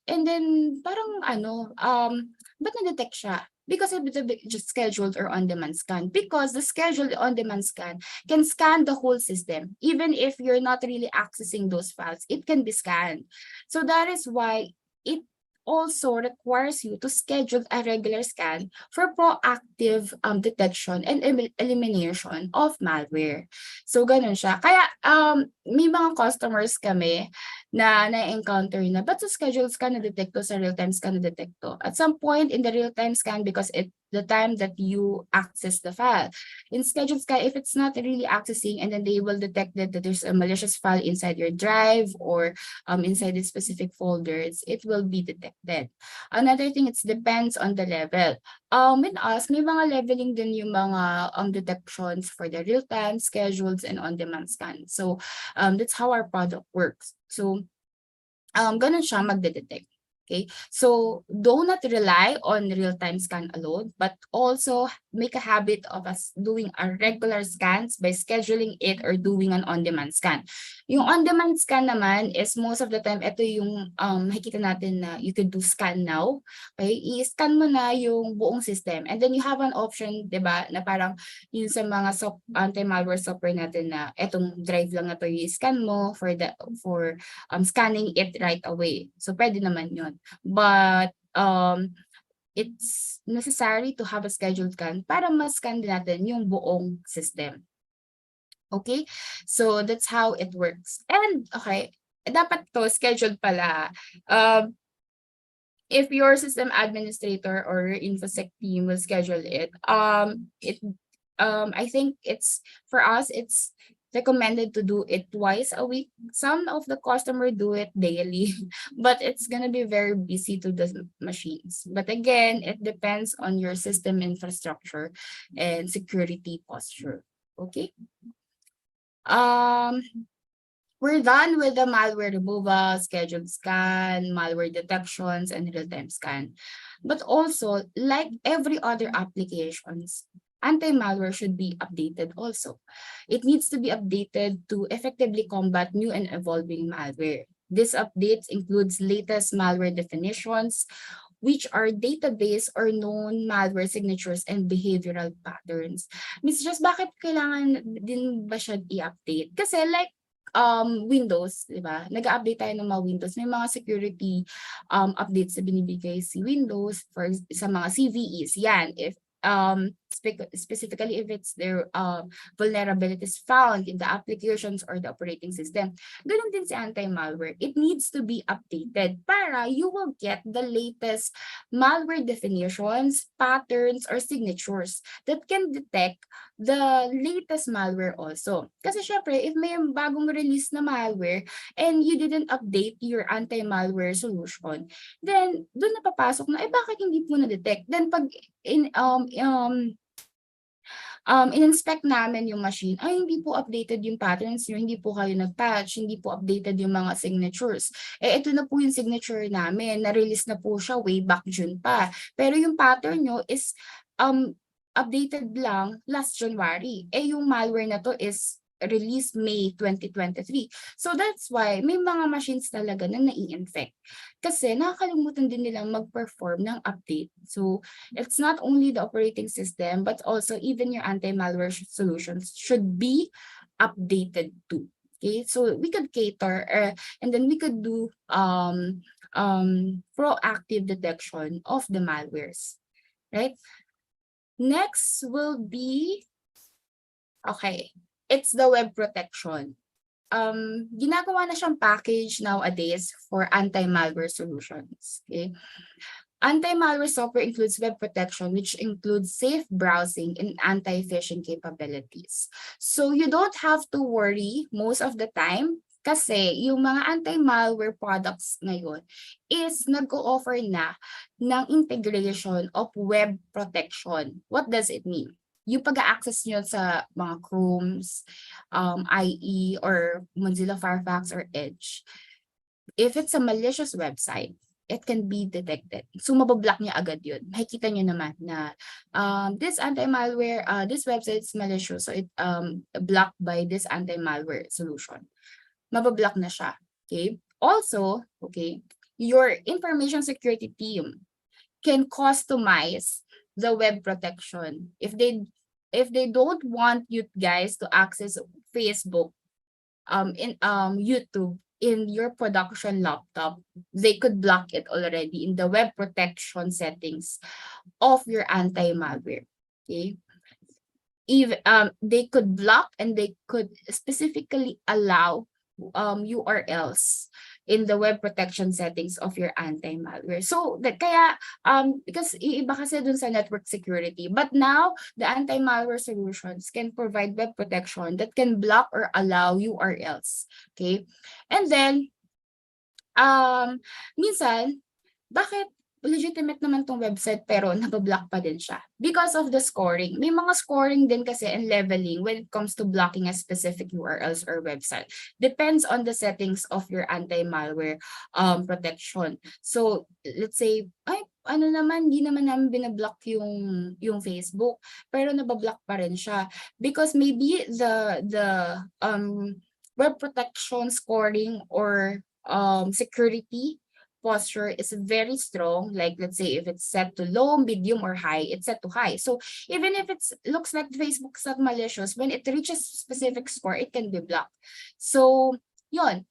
And then parang ba't na-detect siya? Because of the just scheduled or on-demand scan. Because the scheduled on-demand scan can scan the whole system. Even if you're not really accessing those files, it can be scanned. So that is why it also requires you to schedule a regular scan for proactive detection and elimination of malware. So ganun siya. Kaya may mga customers kami na na-encounter na ba't sa scheduled scan na-detect to, sa real-time scan na-detect to. At some point in the real-time scan, because the time that you access the file. In scheduled scan, if it's not really accessing and then they will detect that there's a malicious file inside your drive or inside the specific folders, it will be detected. Another thing, it depends on the level. With us, may mga leveling din yung mga detections for the real-time, scheduled, and on-demand scan. So that's how our product works. So ganun siya magde-detect. Okay, so do not rely on real-time scan alone, but also make a habit of us doing our regular scans by scheduling it or doing an on-demand scan. Yung on-demand scan naman is most of the time, ito yung makikita natin na you could do scan now. Okay, i-scan mo na yung buong system. And then you have an option, diba, na parang yung sa mga anti-malware software natin na etong drive lang na to i-scan mo for scanning it right away. So pwede naman yun. But it's necessary to have a scheduled scan para ma-scan din natin yung buong system. Okay? So that's how it works. And okay, dapat to scheduled pala. If your system administrator or InfoSec team will schedule it, I think it's for us, it's recommended to do it twice a week. Some of the customer do it daily, but it's gonna be very busy to the machines. But again, it depends on your system infrastructure and security posture. Okay. We're done with the malware removal, scheduled scan, malware detections, and real-time scan. But also, like every other applications, anti-malware should be updated also. It needs to be updated to effectively combat new and evolving malware. This updates includes latest malware definitions, which are database or known malware signatures and behavioral patterns. Ms. Just, bakit kailangan din ba siya i-update? Kasi like Windows, di ba? Nag-update tayo ng mga Windows. May mga security updates na binibigay si Windows for sa mga CVEs. Yan, if specifically if it's their vulnerabilities found in the applications or the operating system. Ganun din si anti-malware. It needs to be updated para you will get the latest malware definitions, patterns, or signatures that can detect the latest malware also. Kasi syempre, if may bagong release na malware and you didn't update your anti-malware solution, then doon na papasok na, bakit hindi po na-detect? Then pag in-inspect namin yung machine, hindi po updated yung patterns nyo, hindi po kayo nag-patch, hindi po updated yung mga signatures. Ito na po yung signature namin, na-release na po siya way back June pa. Pero yung pattern nyo is updated lang last January. Yung malware na to is released May 2023. So that's why may mga machines talaga na nai-infect. Kasi nakakalimutan din nilang mag-perform ng update. So it's not only the operating system, but also even your anti-malware solutions should be updated too. Okay, so we could cater and then we could do proactive detection of the malwares, right? Next will be, okay, it's the web protection. Ginagawa na siyang package nowadays for anti-malware solutions. Okay? Anti-malware software includes web protection, which includes safe browsing and anti-phishing capabilities. So you don't have to worry most of the time kasi yung mga anti-malware products ngayon is nag-o-offer na ng integration of web protection. What does it mean? Yung pag-access nyo sa mga Chromes, IE, or Mozilla Firefox or Edge, if it's a malicious website, it can be detected. So mabablock niya agad yun. Makikita nyo naman na this anti-malware, this website is malicious, so it blocked by this anti-malware solution. Mabablock na siya. Okay? Also, okay, your information security team can customize the web protection. If they don't want you guys to access Facebook, YouTube in your production laptop, they could block it already in the web protection settings of your anti-malware. Okay? Even they could block and they could specifically allow URLs in the web protection settings of your anti-malware. So kaya because iiba kasi dun sa network security, but now the anti-malware solutions can provide web protection that can block or allow URLs. Okay? And then minsan, bakit legitimate naman tong website pero nabablock pa din siya? Because of the scoring. May mga scoring din kasi and leveling when it comes to blocking a specific URLs or website. Depends on the settings of your anti-malware protection. So let's say, hindi naman namin binablock yung Facebook, pero nabablock pa rin siya. Because maybe the web protection scoring or security posture is very strong. Like let's say if it's set to low, medium, or high, it's set to high. So even if it looks like Facebook's not malicious, when it reaches specific score, it can be blocked. So yun,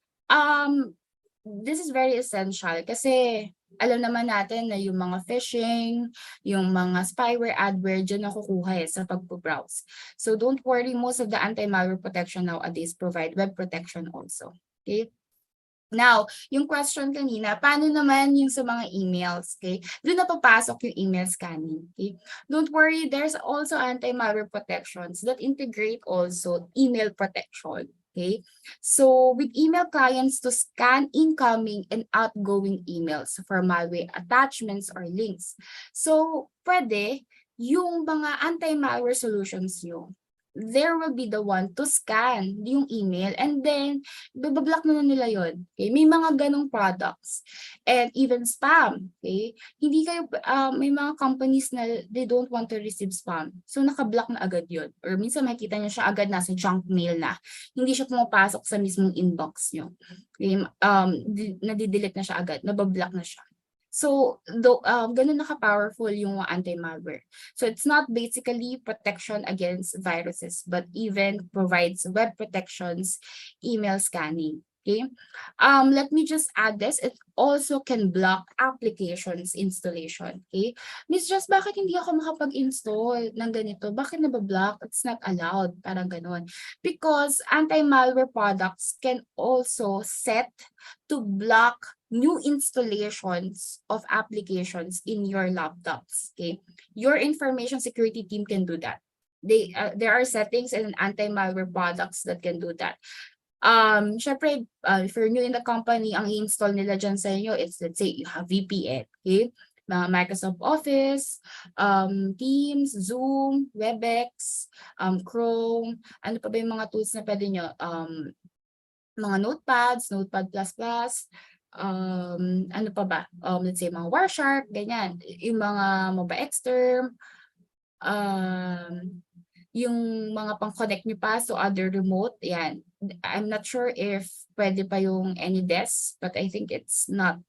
this is very essential kasi alam naman natin na yung mga phishing, yung mga spyware, adware, dyan nakukuha sa pagpo-browse. So don't worry, most of the anti-malware protection nowadays provide web protection also. Okay? Now, yung question kanina, paano naman yung sa mga emails, okay? Doon na papasok yung email scanning, okay? Don't worry, there's also anti-malware protections that integrate also email protection, okay? So, with email clients to scan incoming and outgoing emails for malware attachments or links. So, pwede yung mga anti-malware solutions nyo, there will be the one to scan yung email and then bablock na nila yon. Okay? May mga ganong products and even spam. Okay? Hindi kayo, may mga companies na they don't want to receive spam. So nakablock na agad yon. Or minsan makikita nyo siya agad nasa junk mail na. Hindi siya pumapasok sa mismong inbox nyo. Okay? Nadidelete na siya agad. Nabablock na siya. So, ganun naka-powerful yung anti-malware. So, it's not basically protection against viruses, but even provides web protections, email scanning. Okay. Let me just add this. It also can block applications installation. Okay. Miss Just, bakit hindi ako makapag-install ng ganito? Bakit nabablock? It's not allowed. Parang ganun. Because anti-malware products can also set to block new installations of applications in your laptops. Okay. Your information security team can do that. There are settings and anti-malware products that can do that. Syempre, if you're new in the company, ang i-install nila dyan sa inyo, it's, let's say, you have VPN, okay? Mga Microsoft Office, Teams, Zoom, Webex, Chrome, ano pa ba yung mga tools na pwede nyo? Mga notepads, Notepad++, ano pa ba? Let's say, mga Wireshark, ganyan. Yung mga MobaXterm, yung mga pang-connect nyo pa so other remote, yan. I'm not sure if pwede pa yung AnyDesk, but I think it's not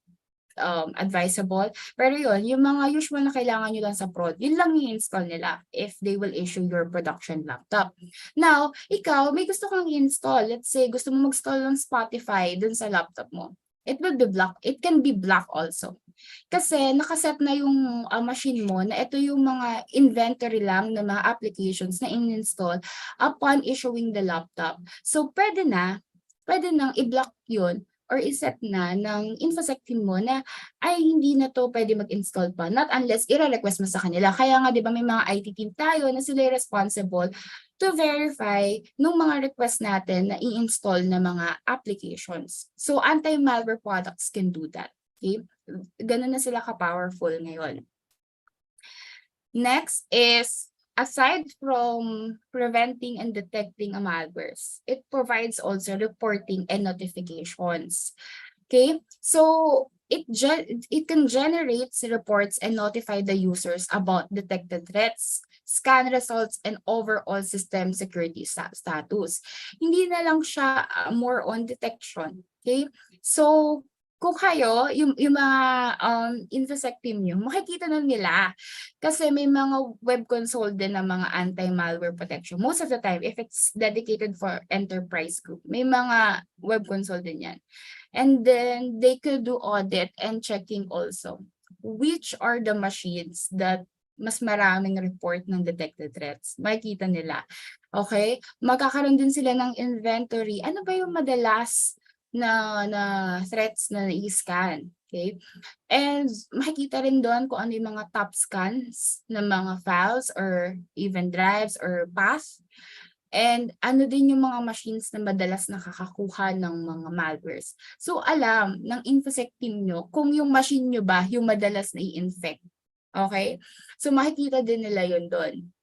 advisable. Pero yun, yung mga usual na kailangan nyo lang sa prod, yun lang i-install nila if they will issue your production laptop. Now, ikaw, may gusto kang i-install. Let's say, gusto mo mag-install ng Spotify dun sa laptop mo. It will be blocked. It can be blocked also. Kasi nakaset na yung machine mo na ito yung mga inventory lang ng mga applications na in-install upon issuing the laptop. So, pwede nang i-block yun or iset na ng InfoSec team mo na ay hindi na to pwede mag-install pa. Not unless i-request mo sa kanila. Kaya nga, di ba, may mga IT team tayo na sila responsible to verify nung mga request natin na i-install na mga applications. So, anti-malware products can do that. Okay? Ganun na sila ka-powerful ngayon. Next is, aside from preventing and detecting malwares, it provides also reporting and notifications. Okay? So, it can generate reports and notify the users about detected threats, scan results, and overall system security status. Hindi na lang siya more on detection. Okay? So, kung kayo, yung mga InfoSec team nyo, makikita na nila. Kasi may mga web console din ng mga anti-malware protection. Most of the time, if it's dedicated for enterprise group, may mga web console din yan. And then, they could do audit and checking also. Which are the machines that mas maraming report ng detected threats? Makikita nila. Okay? Magkakaroon din sila ng inventory. Ano ba yung madalas na threats na i-scan, okay? And makikita rin doon kung ano yung mga top scans ng mga files or even drives or path. And ano din yung mga machines na madalas nakakakuha ng mga malwares. So alam ng InfoSec team nyo kung yung machine nyo ba yung madalas na i-infect. Okay? So makikita din nila yun doon.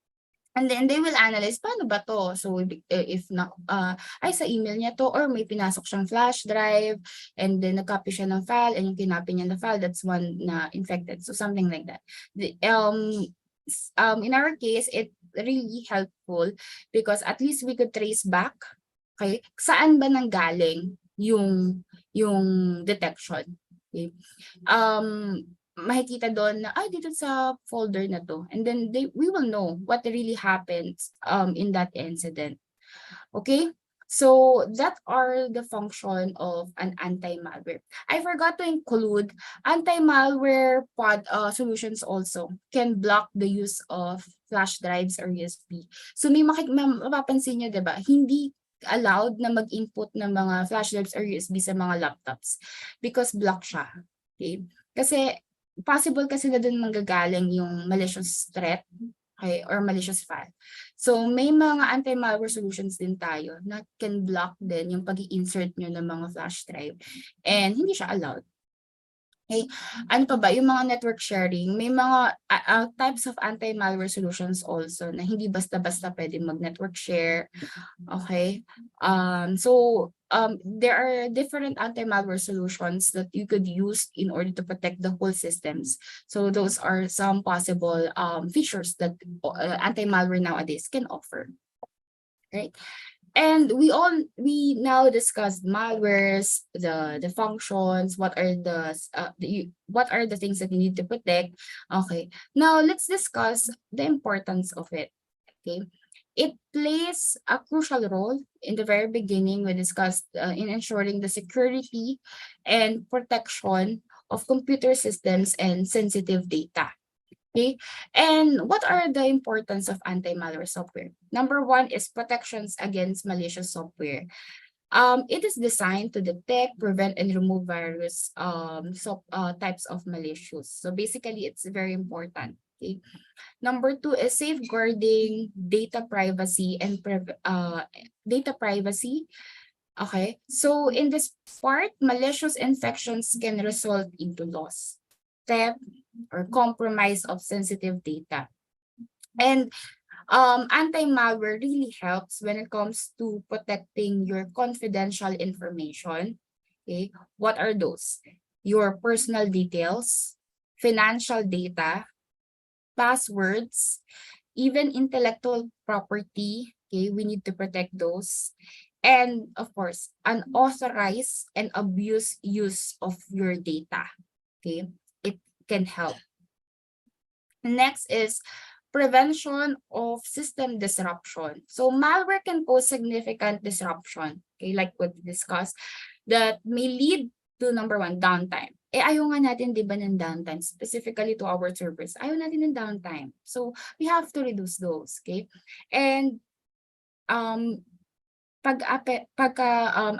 And then they will analyze, paano ba to? So if na, ay sa email niya to or may pinasok siyang flash drive and then nag-copy siya ng file and yung kinopy niya na file, that's one na infected. So something like that. In our case, it really helpful because at least we could trace back, okay, saan ba nanggaling yung detection. Okay? Makikita doon na dito sa folder na to, and then we will know what really happened in that incident. Okay, so that are the function of an anti-malware. I forgot to include anti-malware solutions also can block the use of flash drives or USB. So may mapapansin niyo, diba, hindi allowed na mag-input ng mga flash drives or USB sa mga laptops because block siya. Okay, kasi possible kasi na dun manggagaling yung malicious threat, okay, or malicious file. So may mga anti-malware solutions din tayo na can block din yung pag-i-insert nyo ng mga flash drive and hindi siya allowed. Okay, ano pa ba? Yung mga network sharing, may mga types of anti-malware solutions also na hindi basta-basta pwede mag-network share. Okay, there are different anti-malware solutions that you could use in order to protect the whole systems. So those are some possible features that anti-malware nowadays can offer. Right? And we now discussed malwares, the functions, what are the things that you need to protect. Okay, now let's discuss the importance of it. Okay, it plays a crucial role in the very beginning, we discussed in ensuring the security and protection of computer systems and sensitive data. Okay, and what are the importance of anti-malware software? Number one is protections against malicious software. It is designed to detect, prevent, and remove various types of malicious. So basically, it's very important. Okay. Number two is safeguarding data privacy and data privacy. Okay. So in this part, malicious infections can result into loss, theft, or compromise of sensitive data. And anti-malware really helps when it comes to protecting your confidential information. Okay, what are those? Your personal details, financial data, passwords, even intellectual property. Okay, we need to protect those. And of course, unauthorized and abuse use of your data. Okay, it can help. Next is prevention of system disruption. So malware can cause significant disruption, okay, like what we discussed, that may lead to number one, downtime. Ayaw nga natin, di ba, ng downtime, specifically to our servers. Ayaw natin ng downtime. So we have to reduce those, okay? And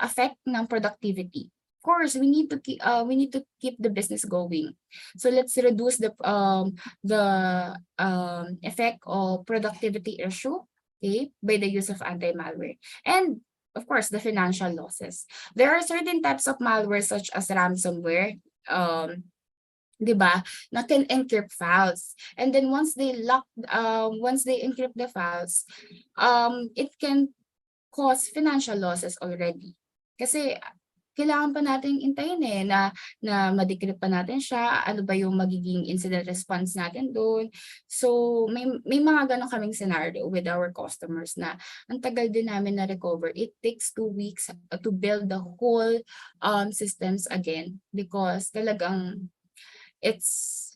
affect ng productivity. Of course, we need to keep the business going. So let's reduce the effect of productivity issue, okay, by the use of anti-malware. And of course, the financial losses. There are certain types of malware such as ransomware, di ba, na can encrypt files. And then once they encrypt the files, it can cause financial losses already. Kasi kailangan pa nating intayin na ma-decrypt pa natin siya, ano ba yung magiging incident response natin doon. So may mga ganun kaming scenario with our customers na ang tagal din namin na recover. It takes 2 weeks to build the whole systems again because talagang it's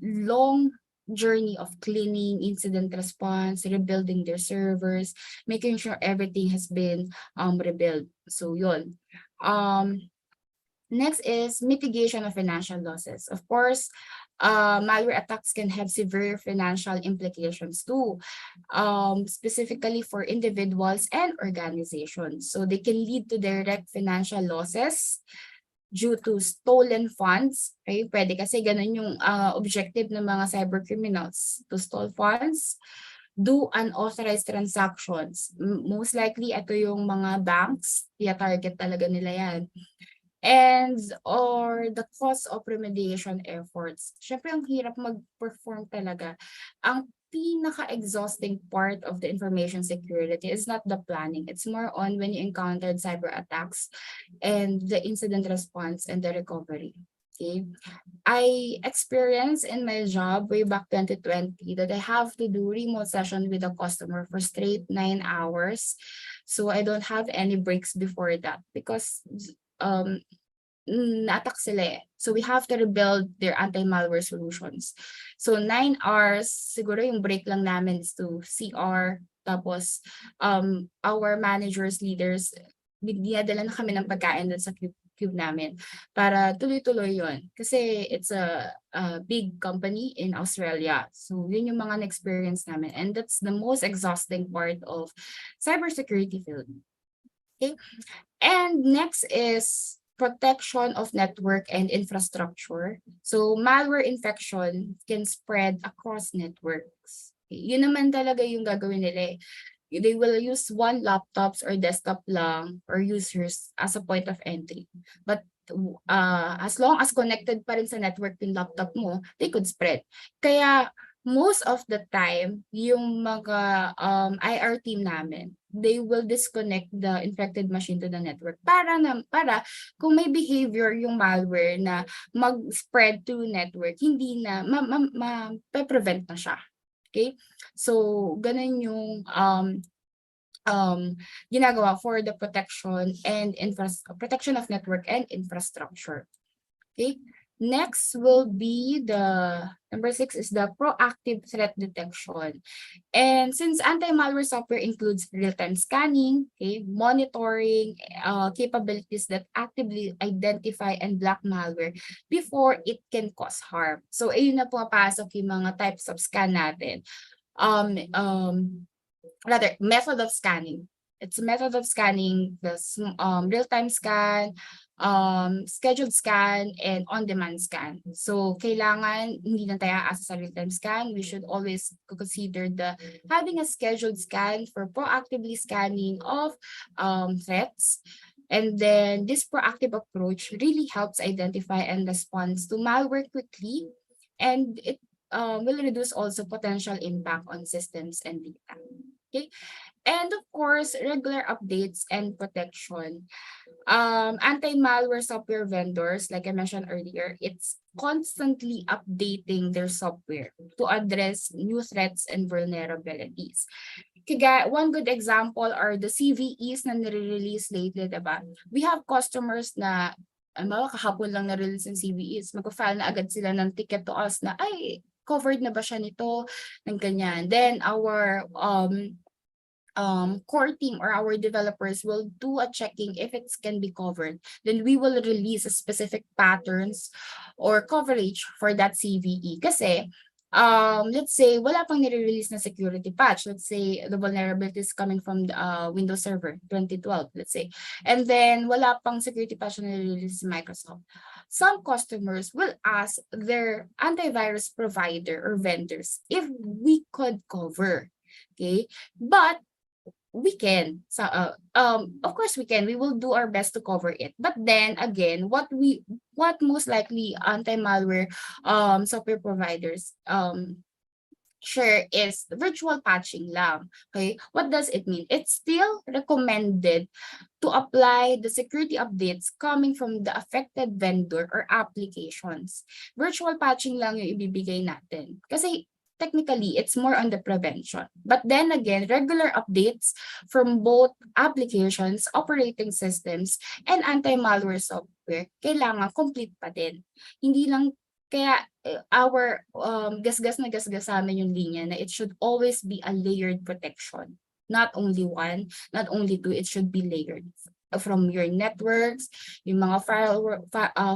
long journey of cleaning, incident response, rebuilding their servers, making sure everything has been rebuilt. So yun. Next is mitigation of financial losses. Of course, malware attacks can have severe financial implications too, specifically for individuals and organizations. So they can lead to direct financial losses due to stolen funds. Okay? Pwede kasi ganun yung objective ng mga cyber criminals, to steal funds, do unauthorized transactions. Most likely, ito yung mga banks, target talaga nila yan. And or the cost of remediation efforts. Syempre, ang hirap mag-perform talaga. Ang pinaka-exhausting part of the information security is not the planning. It's more on when you encountered cyber attacks and the incident response and the recovery. Okay. I experienced in my job way back 2020 that I have to do remote session with a customer for straight 9 hours. So I don't have any breaks before that because na-attack sila eh. So we have to rebuild their anti-malware solutions. So 9 hours, siguro yung break lang namin is to CR. Tapos our managers, leaders, dinadala na kami ng pagkain dun sa cube namin para tuloy-tuloy yun. Kasi it's a big company in Australia. So yun yung mga na-experience namin. And that's the most exhausting part of cybersecurity field. Okay. And next is protection of network and infrastructure. So malware infection can spread across networks. Yun naman talaga yung gagawin nila eh. They will use one laptops or desktop lang or users as a point of entry. But as long as connected pa rin sa network yung laptop mo, they could spread. Kaya most of the time, yung mga IR team namin, they will disconnect the infected machine to the network para kung may behavior yung malware na mag-spread to network, hindi na ma-prevent na siya. Okay? So, ganun yung ginagawa for the protection and protection of network and infrastructure. Okay? Next will be the number 6 is the proactive threat detection. And since anti-malware software includes real-time scanning, okay, monitoring capabilities that actively identify and block malware before it can cause harm. So ayun na pumapasok yung mga types of scan natin. Rather, method of scanning. It's a method of scanning, the real-time scan, scheduled scan, and on-demand scan. So, kailangan hindi lang tayo aasa sa real-time scan. We should always consider having a scheduled scan for proactively scanning of threats. And then this proactive approach really helps identify and respond to malware quickly, and it will reduce also potential impact on systems and data. Okay, and of course, regular updates and protection. Anti-malware software vendors, like I mentioned earlier, it's constantly updating their software to address new threats and vulnerabilities. One good example are the CVEs na nire-release lately, diba? We have customers na, kahapon lang na-release yung CVEs, mag-file na agad sila ng ticket to us na, ay, covered na ba siya nito, ng ganyan. Then our core team or our developers will do a checking if it can be covered. Then we will release a specific patterns or coverage for that CVE. Kasi, let's say, wala pang nire-release na security patch. Let's say, the vulnerability is coming from the Windows Server 2012, let's say. And then, wala pang security patch na nire-release Microsoft. Some customers will ask their antivirus provider or vendors if we could cover. Okay, but we can. So, of course we can. We will do our best to cover it. But then again, what most likely anti-malware software providers share is virtual patching lang. Okay, what does it mean? It's still recommended to apply the security updates coming from the affected vendor or applications. Virtual patching lang yung ibibigay natin. Kasi technically, it's more on the prevention. But then again, regular updates from both applications, operating systems, and anti-malware software, kailangan complete pa din. Hindi lang, kaya our gasgas na gasgas sa amin yung linya na it should always be a layered protection. Not only one, not only two, it should be layered. From your networks, yung mga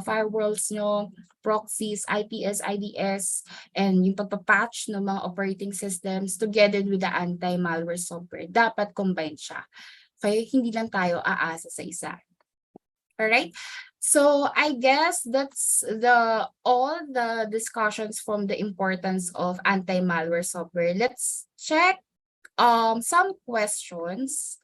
firewalls nyo, proxies, IPS, IDS, and yung pagpapatch ng mga operating systems together with the anti-malware software. Dapat combine siya. Kaya hindi lang tayo aasa sa isa. Alright? So I guess that's all the discussions from the importance of anti-malware software. Let's check some questions.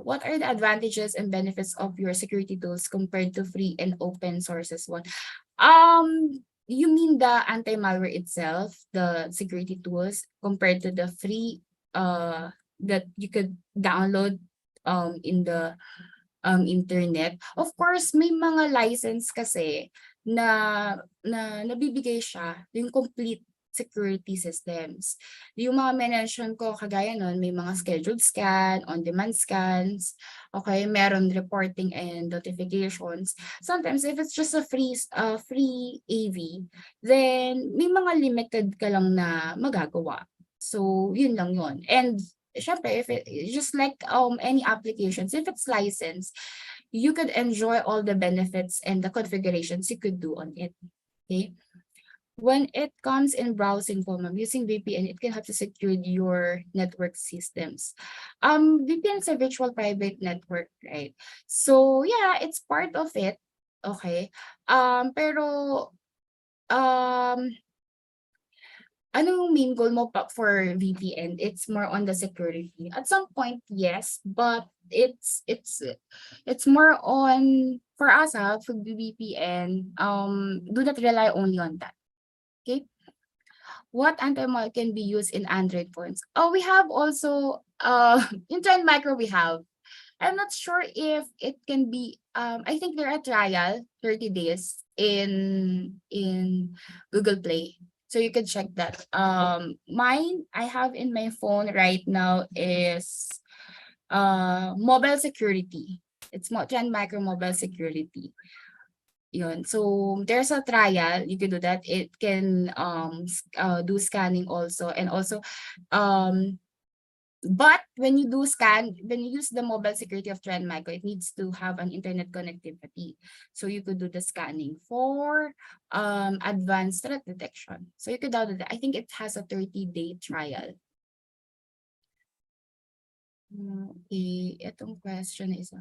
What are the advantages and benefits of your security tools compared to free and open sources one? You mean the anti-malware itself, the security tools, compared to the free that you could download in the internet? Of course, may mga license kasi na nabibigay siya, yung complete security systems. Yung mga mention ko, kagaya nun, may mga scheduled scan, on-demand scans, okay, meron reporting and notifications. Sometimes, if it's just a free AV, then may mga limited ka lang na magagawa. So, yun lang yun. And, syempre, just like any applications, if it's licensed, you could enjoy all the benefits and the configurations you could do on it. Okay? When it comes in browsing form, using VPN, it can help to secure your network systems. VPN is a virtual private network, right? So yeah, it's part of it. Okay. Pero anong main goal mo pa for VPN? It's more on the security. At some point, yes, but it's more on, for us for VPN, do not rely only on that. Okay. What anti-malware can be used in Android phones? Oh, we have also in Trend Micro we have. I'm not sure if it can be. I think there are trial 30 days in Google Play, so you can check that. Mine I have in my phone right now is mobile security. It's Trend Micro Mobile Security. Yun. So there's a trial, you can do that. It can do scanning also, and also but when you use the mobile security of Trend Micro, it needs to have an internet connectivity. So you could do the scanning for advanced threat detection. So you could download that. I think it has a 30-day trial. Okay, itong question is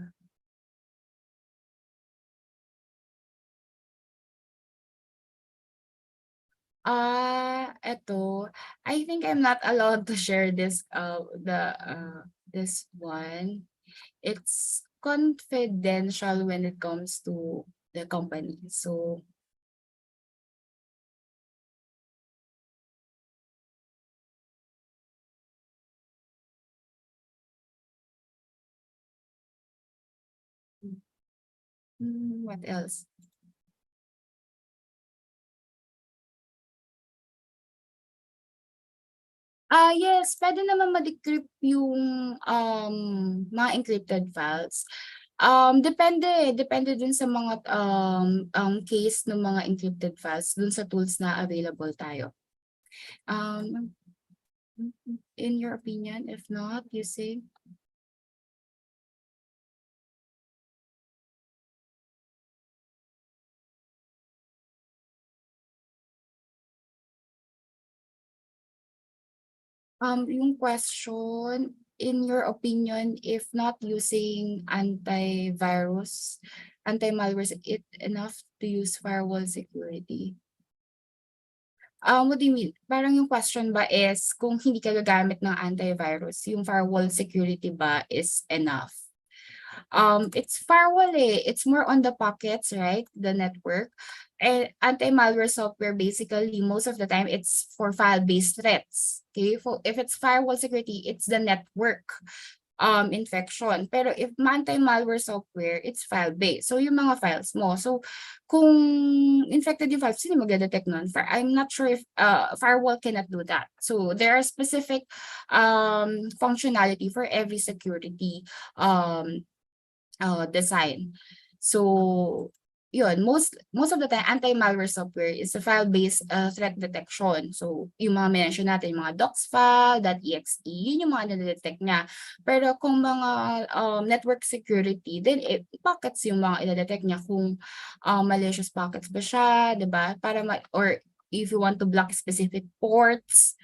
eto, I think I'm not allowed to share this this one. It's confidential when it comes to the company. So what else? Yes, pwede naman ma-decrypt yung mga encrypted files. Depende dun sa mga case ng mga encrypted files dun sa tools na available tayo. In your opinion, if not, you say? Yung question, in your opinion, if not using antivirus, anti-malware, is it enough to use firewall security? What do you mean? Parang yung question ba is kung hindi ka gagamit ng antivirus, yung firewall security ba is enough? It's firewall it's more on the pockets, right? The network. And anti-malware software, basically, most of the time, it's for file-based threats. Okay, if it's firewall security, it's the network infection. Pero if anti-malware software, it's file-based. So yung mga files mo. So kung infected yung files, sino mag-detect nun? I'm not sure if firewall cannot do that. So there are specific functionality for every security design. So yun, most of the time, anti-malware software is a file-based threat detection. So yung mga mention natin, yung mga docs file, .exe, yun yung mga na-detect niya. Pero kung mga network security, then pockets yung mga i-detect niya kung malicious pockets ba siya, diba? Or if you want to block specific ports,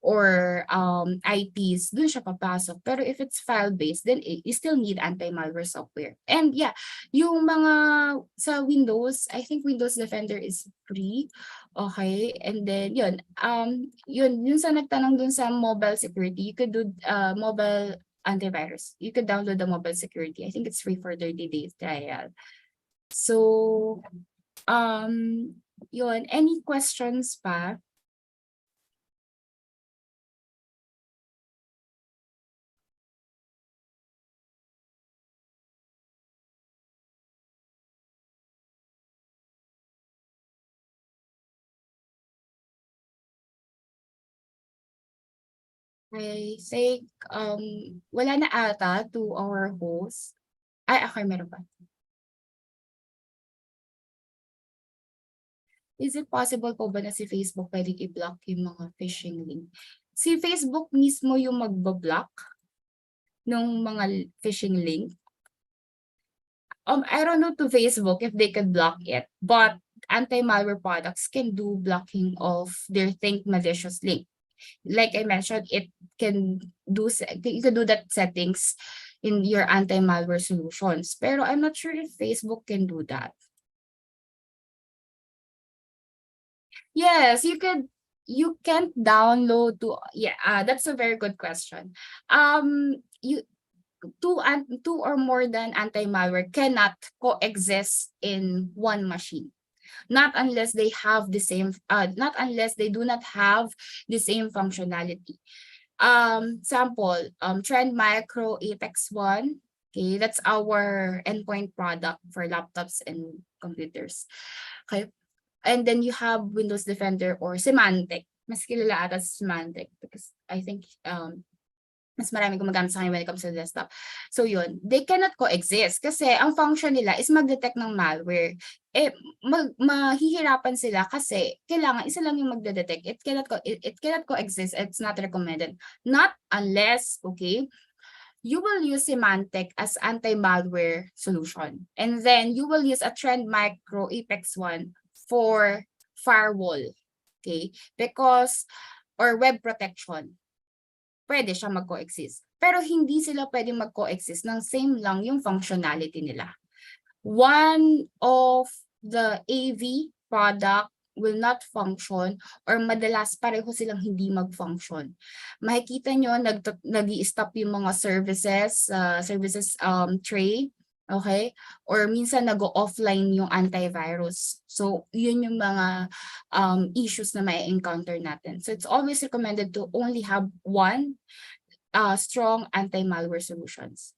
or IPs, dun siya papasok. Pero if it's file-based, then you still need anti-malware software. And yeah, yung mga sa Windows, I think Windows Defender is free. Okay, and then yun sa nagtanong dun sa mobile security, you could do mobile antivirus. You could download the mobile security. I think it's free for 30 days trial. So, yun, any questions pa? I think wala na ata to our host. Ay, okay, meron pa. Is it possible po ba na si Facebook pwedeng i-block yung mga phishing link? Si Facebook mismo yung magba-block ng mga phishing link. I don't know to Facebook if they could block it, but anti-malware products can do blocking of their think malicious link. Like I mentioned, you can do that settings in your anti-malware solutions. Pero I'm not sure if Facebook can do that. Yes, you can't download that's a very good question. Two or more than anti-malware cannot coexist in one machine. Not unless they have the same, not unless they do not have the same functionality. Sample, Trend Micro Apex 1. Okay, that's our endpoint product for laptops and computers. Okay, and then you have Windows Defender or Symantec. Mas kilala ata Symantec because I think mas maraming gumagamit sa kanya when it comes to desktop. So yun, they cannot coexist kasi ang function nila is mag-detect ng malware. Mahihirapan sila kasi kailangan isa lang yung magde-detect. It cannot coexist. It's not recommended. Not unless, okay, you will use Symantec as anti-malware solution. And then you will use a Trend Micro Apex one for firewall. Okay? Because, or web protection. Pwede siya mag-coexist. Pero hindi sila pwedeng mag-coexist ng same lang yung functionality nila. One of the AV product will not function or madalas pareho silang hindi mag-function. Makikita nyo, nag-i-stop yung mga services tray, okay? Or minsan nag-offline yung antivirus. So, yun yung mga issues na may encounter natin. So, it's always recommended to only have one strong anti-malware solutions.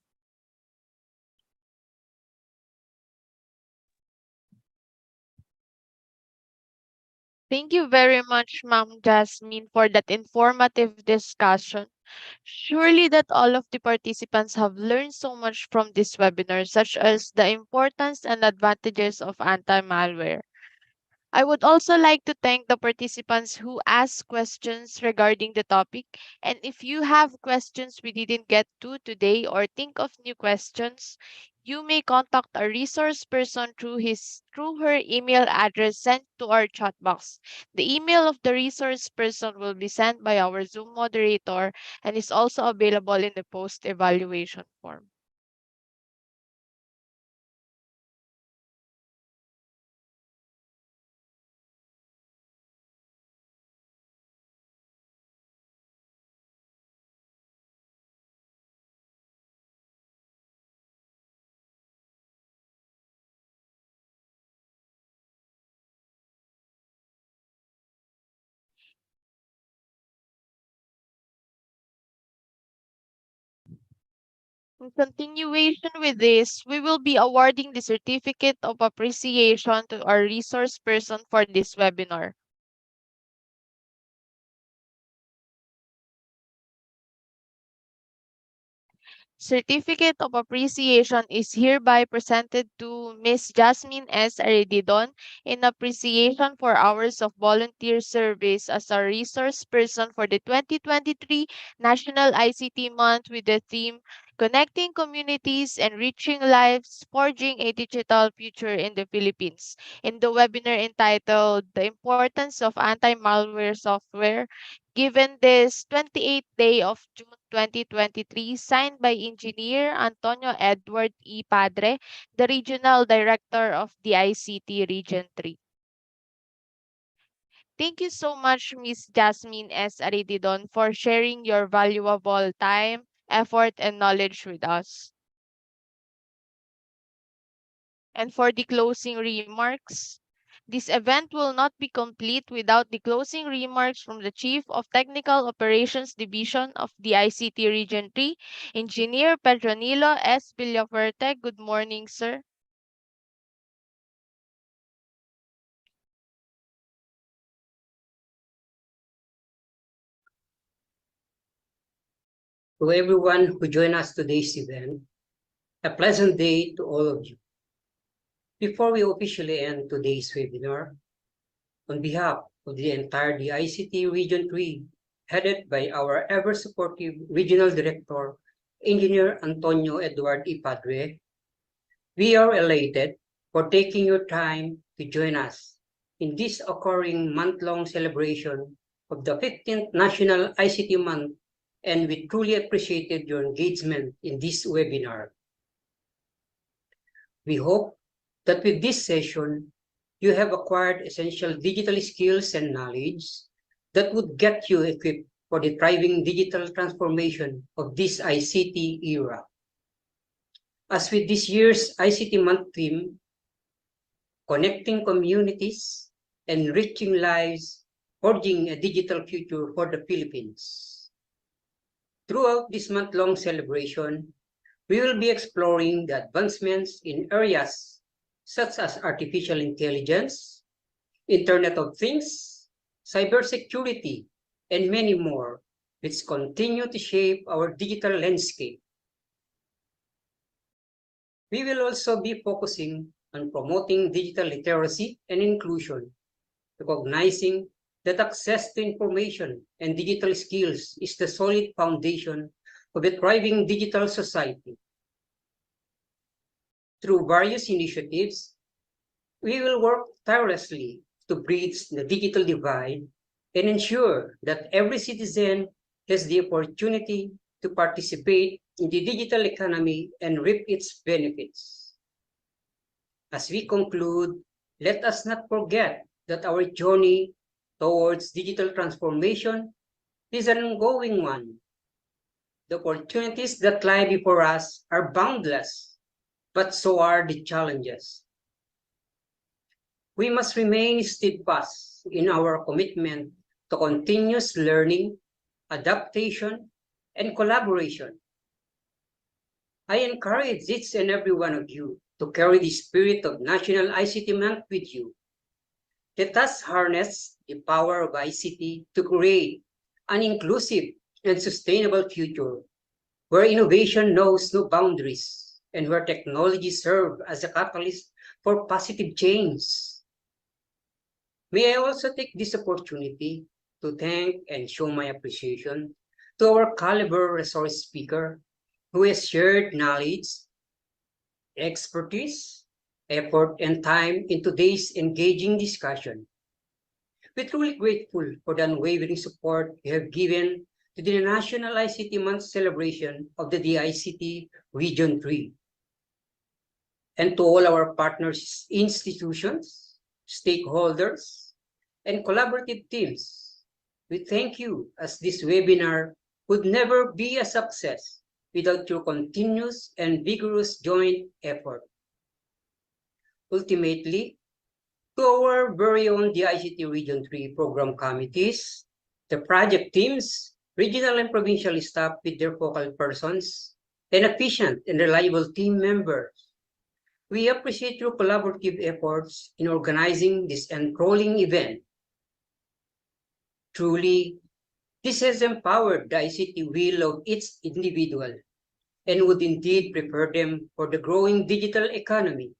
Thank you very much, Ma'am Jasmine, for that informative discussion. Surely that all of the participants have learned so much from this webinar, such as the importance and advantages of anti-malware. I would also like to thank the participants who asked questions regarding the topic. And if you have questions we didn't get to today or think of new questions, you may contact a resource person through her email address sent to our chat box. The email of the resource person will be sent by our Zoom moderator and is also available in the post evaluation form. In continuation with this, we will be awarding the Certificate of Appreciation to our resource person for this webinar. Certificate of Appreciation is hereby presented to Ms. Jasmine S. Aredidon in appreciation for hours of volunteer service as a resource person for the 2023 National ICT Month with the theme Connecting Communities, Enriching Lives, Forging a Digital Future in the Philippines. In the webinar entitled The Importance of Anti-Malware Software, given this 28th day of June 2023, signed by Engineer Antonio Edward E. Padre, the Regional Director of the DICT Region 3. Thank you so much, Ms. Jasmine S. Arididon, for sharing your valuable time, effort, and knowledge with us. And for the closing remarks, this event will not be complete without the closing remarks from the Chief of Technical Operations Division of the ICT Region 3, Engineer Pedronilo S. Villaferte. Good morning, sir.
To everyone who joined us today's event, a pleasant day to all of you. Before we officially end today's webinar, on behalf of the entire DICT Region 3, headed by our ever-supportive Regional Director, Engineer Antonio Edward E. Padre, we are elated for taking your time to join us in this occurring month-long celebration of the 15th National ICT Month, and we truly appreciated your engagement in this webinar. We hope that with this session, you have acquired essential digital skills and knowledge that would get you equipped for the thriving digital transformation of this ICT era. As with this year's ICT Month theme, Connecting Communities, Enriching Lives, Forging a Digital Future for the Philippines. Throughout this month-long celebration, we will be exploring the advancements in areas such as artificial intelligence, Internet of Things, cybersecurity, and many more which continue to shape our digital landscape. We will also be focusing on promoting digital literacy and inclusion, recognizing that access to information and digital skills is the solid foundation of a thriving digital society. Through various initiatives, we will work tirelessly to bridge the digital divide and ensure that every citizen has the opportunity to participate in the digital economy and reap its benefits. As we conclude, let us not forget that our journey towards digital transformation is an ongoing one. The opportunities that lie before us are boundless, but so are the challenges. We must remain steadfast in our commitment to continuous learning, adaptation, and collaboration. I encourage each and every one of you to carry the spirit of National ICT Month with you. Let us harness the power of ICT to create an inclusive and sustainable future where innovation knows no boundaries and where technology serves as a catalyst for positive change. May I also take this opportunity to thank and show my appreciation to our caliber resource speaker who has shared knowledge, expertise, effort, and time in today's engaging discussion. We're truly grateful for the unwavering support you have given to the National ICT Month celebration of the DICT Region 3. And to all our partners, institutions, stakeholders, and collaborative teams, we thank you, as this webinar would never be a success without your continuous and vigorous joint effort. Ultimately, to our very own DICT Region 3 program committees, the project teams, regional and provincial staff with their focal persons, and efficient and reliable team members, we appreciate your collaborative efforts in organizing this enthralling event. Truly, this has empowered the ICT will of each individual and would indeed prepare them for the growing digital economy.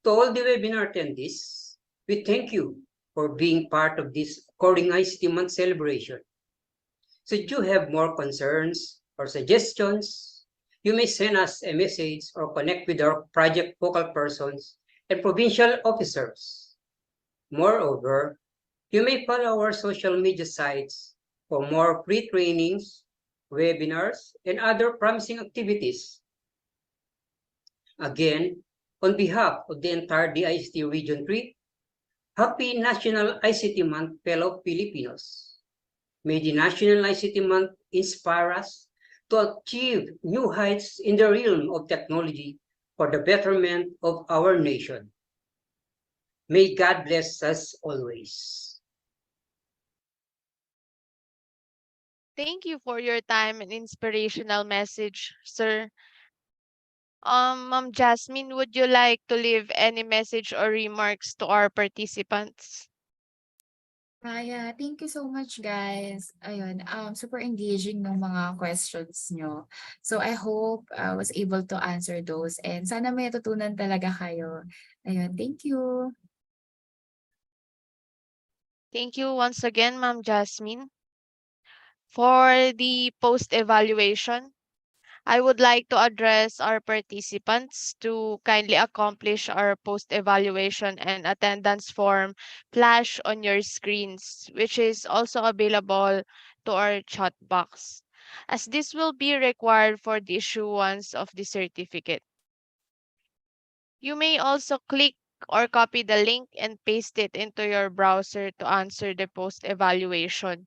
To all the webinar attendees, we thank you for being part of this Coding ICT Month celebration. Should you have more concerns or suggestions, you may send us a message or connect with our project focal persons and provincial officers. Moreover, you may follow our social media sites for more free trainings, webinars, and other promising activities. Again, on behalf of the entire DICT Region 3, Happy National ICT Month, fellow Filipinos. May the National ICT Month inspire us to achieve new heights in the realm of technology for the betterment of our nation. May God bless us always.
Thank you for your time and inspirational message, sir. Ma'am Jasmine, would you like to leave any message or remarks to our participants?
Yeah, thank you so much guys. Ayun, super engaging ng mga questions nyo. So I hope I was able to answer those and sana may natutunan talaga kayo. Ayun, thank you.
Thank you once again, Ma'am Jasmine. For the post-evaluation, I would like to address our participants to kindly accomplish our post-evaluation and attendance form flash on your screens, which is also available to our chat box, as this will be required for the issuance of the certificate. You may also click or copy the link and paste it into your browser to answer the post-evaluation.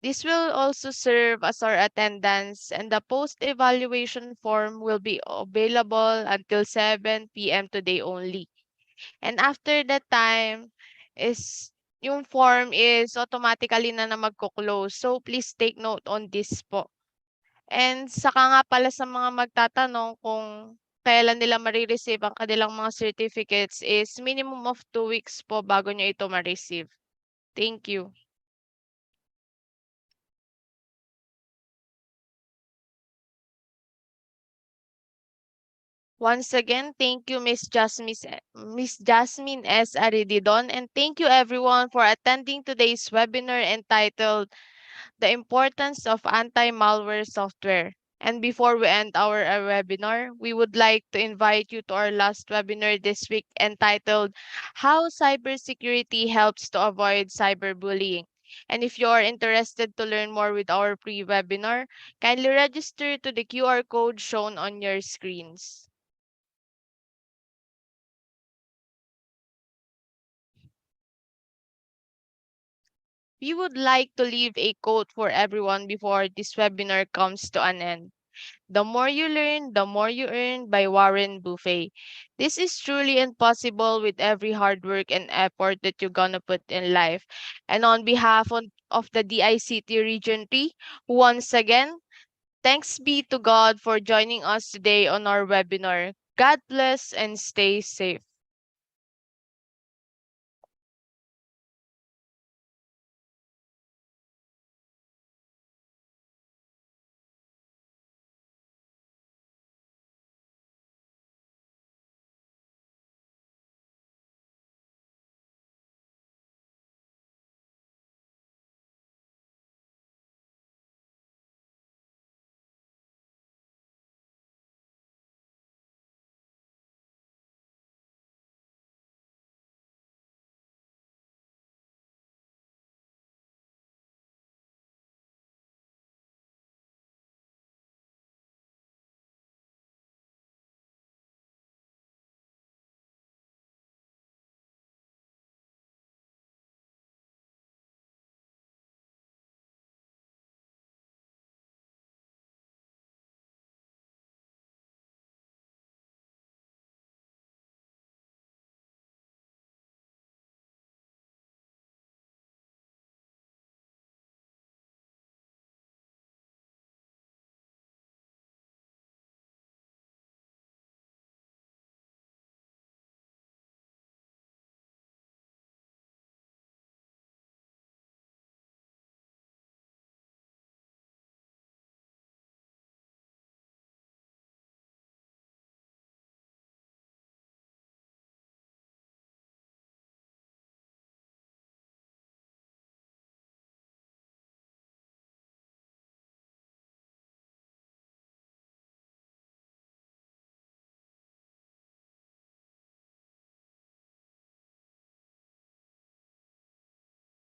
This will also serve as our attendance, and the post-evaluation form will be available until 7 p.m. today only. And after that time, is yung form is automatically na magko-close. So please take note on this po. And saka nga pala sa mga magtatanong kung kailan nila marireceive ang kanilang mga certificates is minimum of 2 weeks po bago nyo ito ma-receive. Thank you. Once again, thank you, Miss Jasmine S. Arididon, and thank you everyone for attending today's webinar entitled The Importance of Anti-Malware Software. And before we end our webinar, we would like to invite you to our last webinar this week entitled How Cybersecurity Helps to Avoid Cyberbullying. And if you are interested to learn more with our pre-webinar, kindly register to the QR code shown on your screens. We would like to leave a quote for everyone before this webinar comes to an end. The more you learn, the more you earn by Warren Buffett. This is truly impossible with every hard work and effort that you're gonna put in life. And on behalf of the DICT Region 3, once again, thanks be to God for joining us today on our webinar. God bless and stay safe.